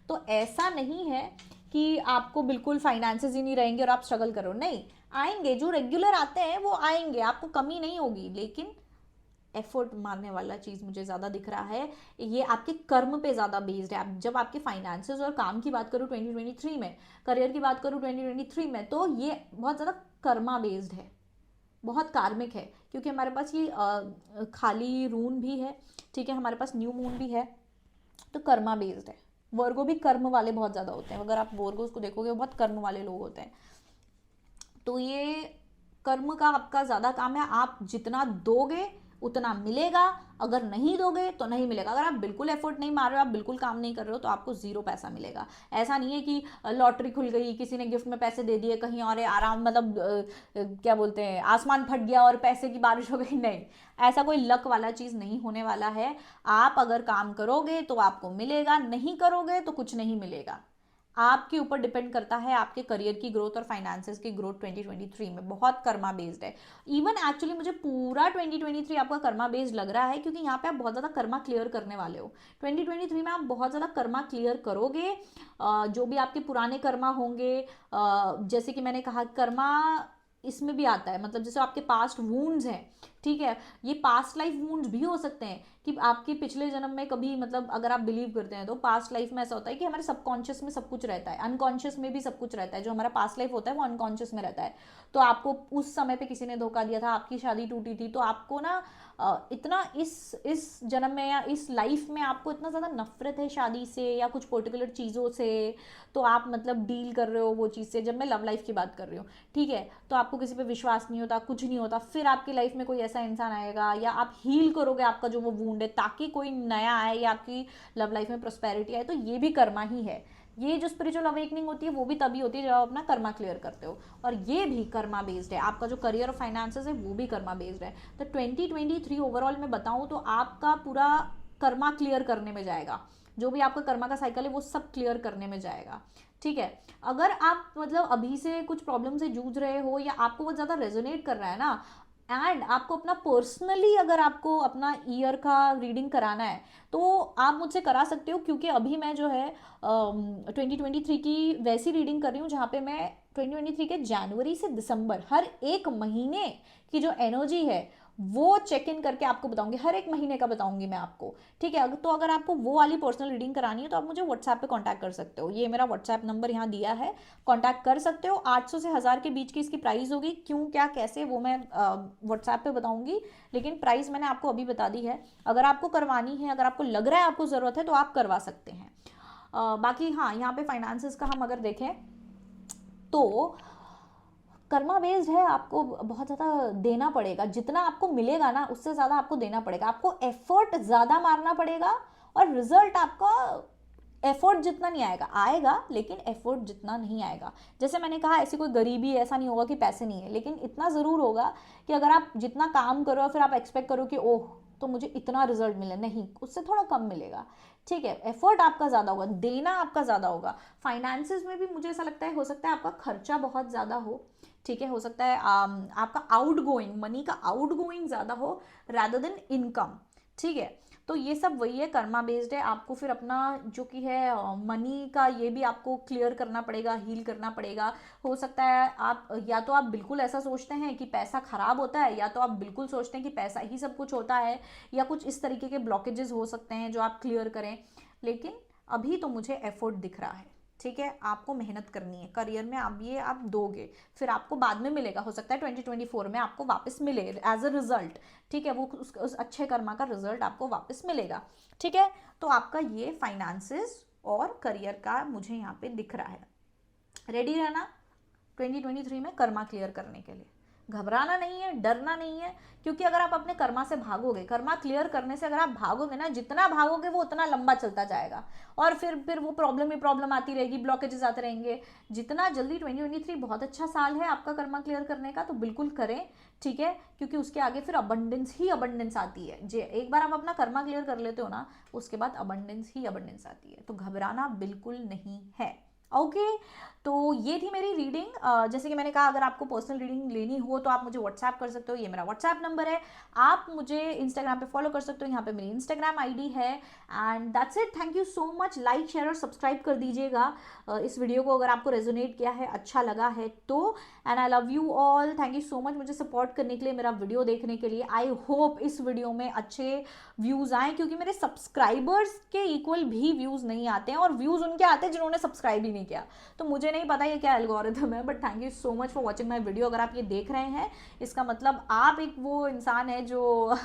Speaker 1: तो ऐसा नहीं है कि आपको बिल्कुल फाइनेंसेस ही नहीं रहेंगे और आप स्ट्रगल करो, नहीं, आएंगे, जो रेगुलर आते हैं वो आएंगे, आपको कमी नहीं होगी, लेकिन एफर्ट मारने वाला चीज़ मुझे ज़्यादा दिख रहा है। ये आपके कर्म पे ज़्यादा बेस्ड है। आप जब आपके फाइनेंसेस और काम की बात करूँ 2023 में, करियर की बात करूँ 2023 में, तो ये बहुत ज़्यादा कर्मा बेस्ड है, बहुत कार्मिक है, क्योंकि हमारे पास ये खाली रून भी है, ठीक है, हमारे पास न्यू मून भी है, तो कर्मा बेस्ड है। वर्गो भी कर्म वाले बहुत ज़्यादा होते हैं, अगर आप वर्गोस को देखोगे बहुत कर्म वाले लोग होते हैं। तो ये कर्म का आपका ज़्यादा काम है, आप जितना दोगे उतना मिलेगा, अगर नहीं दोगे तो नहीं मिलेगा। अगर आप बिल्कुल एफर्ट नहीं मार रहे हो, आप बिल्कुल काम नहीं कर रहे हो, तो आपको ज़ीरो पैसा मिलेगा। ऐसा नहीं है कि लॉटरी खुल गई, किसी ने गिफ्ट में पैसे दे दिए, कहीं और आराम, मतलब क्या बोलते हैं, आसमान फट गया और पैसे की बारिश हो गई, नहीं, ऐसा कोई लक वाला चीज़ नहीं होने वाला है। आप अगर काम करोगे तो आपको मिलेगा, नहीं करोगे तो कुछ नहीं मिलेगा। आपके ऊपर डिपेंड करता है आपके करियर की ग्रोथ और फाइनेंसेस की ग्रोथ 2023 में, बहुत कर्मा बेस्ड है। इवन एक्चुअली मुझे पूरा 2023 आपका कर्मा बेस्ड लग रहा है, क्योंकि यहाँ पे आप बहुत ज़्यादा कर्मा क्लियर करने वाले हो। 2023 में आप बहुत ज़्यादा कर्मा क्लियर करोगे, जो भी आपके पुराने कर्मा होंगे, जैसे कि मैंने कहा कर्मा इसमें भी आता है, मतलब जैसे आपके पास्ट वूंड्स हैं, ठीक है, ये पास्ट लाइफ वूंड्स भी हो सकते हैं कि आपके पिछले जन्म में कभी, मतलब अगर आप बिलीव करते हैं तो पास्ट लाइफ में ऐसा होता है कि हमारे सबकॉन्शियस में सब कुछ रहता है, अनकॉन्शियस में भी सब कुछ रहता है, जो हमारा पास्ट लाइफ होता है वो अनकॉन्शियस में रहता है। तो आपको उस समय पे किसी ने धोखा दिया था, आपकी शादी टूटी थी, तो आपको ना इतना इस जन्म में या इस लाइफ में आपको इतना ज़्यादा नफरत है शादी से या कुछ पर्टिकुलर चीज़ों से, तो आप मतलब डील कर रहे हो वो चीज़ से। जब मैं लव लाइफ की बात कर रही हूँ, ठीक है, तो आपको किसी पे विश्वास नहीं होता, कुछ नहीं होता, फिर आपकी लाइफ में कोई ऐसा इंसान आएगा या आप हील करोगे आपका जो वो वूंड है, ताकि कोई नया आए या आपकी लव लाइफ में प्रोस्पेरिटी आए, तो ये भी कर्मा ही है, ये जो स्पिरिचुअल अवेकनिंग होती है वो भी तभी होती है जब आप अपना कर्मा क्लियर करते हो, और ये भी कर्मा बेस्ड है। आपका जो करियर और फाइनेंसेस है वो भी कर्मा बेस्ड है। तो 2023 ओवरऑल मैं बताऊँ तो आपका पूरा कर्मा क्लियर करने में जाएगा, जो भी आपका कर्मा का साइकिल है वो सब क्लियर करने में जाएगा, ठीक है। अगर आप मतलब अभी से कुछ प्रॉब्लम से जूझ रहे हो या आपको बहुत ज़्यादा रेजोनेट कर रहा है ना, एंड आपको अपना पर्सनली अगर आपको अपना ईयर का रीडिंग कराना है तो आप मुझसे करा सकते हो, क्योंकि अभी मैं जो है 2023 की वैसी रीडिंग कर रही हूँ जहाँ पे मैं 2023 के जनवरी से दिसंबर हर एक महीने की जो एनर्जी है वो चेक इन करके आपको बताऊंगी, हर एक महीने का बताऊंगी मैं आपको, ठीक है। तो अगर आपको वो वाली पर्सनल रीडिंग करानी है तो आप मुझे व्हाट्सएप पे कांटेक्ट कर सकते हो, ये मेरा व्हाट्सएप नंबर यहाँ दिया है, कांटेक्ट कर सकते हो। 800 से 1000 के बीच की इसकी प्राइस होगी, क्यों क्या कैसे वो मैं व्हाट्सएप पे बताऊंगी, लेकिन प्राइस मैंने आपको अभी बता दी है। अगर आपको करवानी है, अगर आपको लग रहा है आपको ज़रूरत है तो आप करवा सकते हैं। बाकी हाँ, यहाँ पे फाइनेंसेस का हम अगर देखें तो कर्मा बेस्ड है, आपको बहुत ज़्यादा देना पड़ेगा, जितना आपको मिलेगा ना उससे ज़्यादा आपको देना पड़ेगा, आपको एफर्ट ज़्यादा मारना पड़ेगा, और रिजल्ट आपका एफर्ट जितना नहीं आएगा, आएगा लेकिन एफर्ट जितना नहीं आएगा। जैसे मैंने कहा, ऐसी कोई गरीबी ऐसा नहीं होगा कि पैसे नहीं है, लेकिन इतना ज़रूर होगा कि अगर आप जितना काम करो फिर आप एक्सपेक्ट करो कि ओह तो मुझे इतना रिजल्ट मिले, नहीं, उससे थोड़ा कम मिलेगा, ठीक है। एफर्ट आपका ज़्यादा होगा, देना आपका ज़्यादा होगा। फाइनेंसेस में भी मुझे ऐसा लगता है, हो सकता है आपका खर्चा बहुत ज़्यादा हो, ठीक है, हो सकता है आपका आउट गोइंग मनी का आउट गोइंग ज़्यादा हो रादर देन इनकम, ठीक है। तो ये सब वही है, कर्मा बेस्ड है। आपको फिर अपना जो कि है मनी का ये भी आपको क्लियर करना पड़ेगा, हील करना पड़ेगा। हो सकता है आप या तो आप बिल्कुल ऐसा सोचते हैं कि पैसा खराब होता है, या तो आप बिल्कुल सोचते हैं कि पैसा ही सब कुछ होता है, या कुछ इस तरीके के ब्लॉकेजेस हो सकते हैं जो आप क्लियर करें। लेकिन अभी तो मुझे एफर्ट दिख रहा है, ठीक है। आपको मेहनत करनी है करियर में, आप ये आप दोगे फिर आपको बाद में मिलेगा, हो सकता है 2024 में आपको वापस मिले एज अ रिजल्ट, ठीक है, वो उस अच्छे कर्मा का रिजल्ट आपको वापस मिलेगा, ठीक है। तो आपका ये फाइनेंसेस और करियर का मुझे यहाँ पे दिख रहा है। रेडी रहना 2023 में कर्मा क्लियर करने के लिए, घबराना नहीं है, डरना नहीं है, क्योंकि अगर आप अपने कर्मा से भागोगे, कर्मा क्लियर करने से अगर आप भागोगे ना, जितना भागोगे वो उतना लंबा चलता जाएगा, और फिर वो प्रॉब्लम ही प्रॉब्लम आती रहेगी, ब्लॉकेजेस आते रहेंगे। जितना जल्दी 2023 बहुत अच्छा साल है आपका कर्मा क्लियर करने का, तो बिल्कुल करें, ठीक है, क्योंकि उसके आगे फिर अबंडेंस ही अबंडेंस आती है। जे एक बार आप अपना कर्मा क्लियर कर लेते हो ना, उसके बाद अबंडेंस ही अबंडेंस आती है, तो घबराना बिल्कुल नहीं है। ओके, तो ये थी मेरी रीडिंग। जैसे कि मैंने कहा, अगर आपको पर्सनल रीडिंग लेनी हो तो आप मुझे व्हाट्सएप कर सकते हो, ये मेरा व्हाट्सएप नंबर है। आप मुझे इंस्टाग्राम पे फॉलो कर सकते हो, यहाँ पे मेरी इंस्टाग्राम आईडी है। And that's it, thank you so much. Like share और सब्सक्राइब कर दीजिएगा इस वीडियो को अगर आपको रेजोनेट किया है, अच्छा लगा है तो। And I love you all, thank you so much मुझे सपोर्ट करने के लिए, मेरा वीडियो देखने के लिए। आई होप इस वीडियो में अच्छे व्यूज़ आए, क्योंकि मेरे सब्सक्राइबर्स के इक्वल भी व्यूज़ नहीं आते हैं, और व्यूज़ उनके आते हैं जिन्होंने सब्सक्राइब ही नहीं किया। तो मुझे नहीं पता ये क्या एल्गोरिथम है, but thank you so much for watching my video. अगर आप ये देख रहे हैं, इसका मतलब आप एक वो इंसान है जो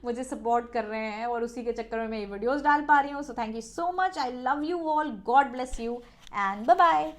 Speaker 1: मुझे सपोर्ट कर रहे हैं, और उसी के चक्कर में मैं ये वीडियोज़ डाल पा रही हूँ। So thank you so much, I love you all, God bless you and bye bye.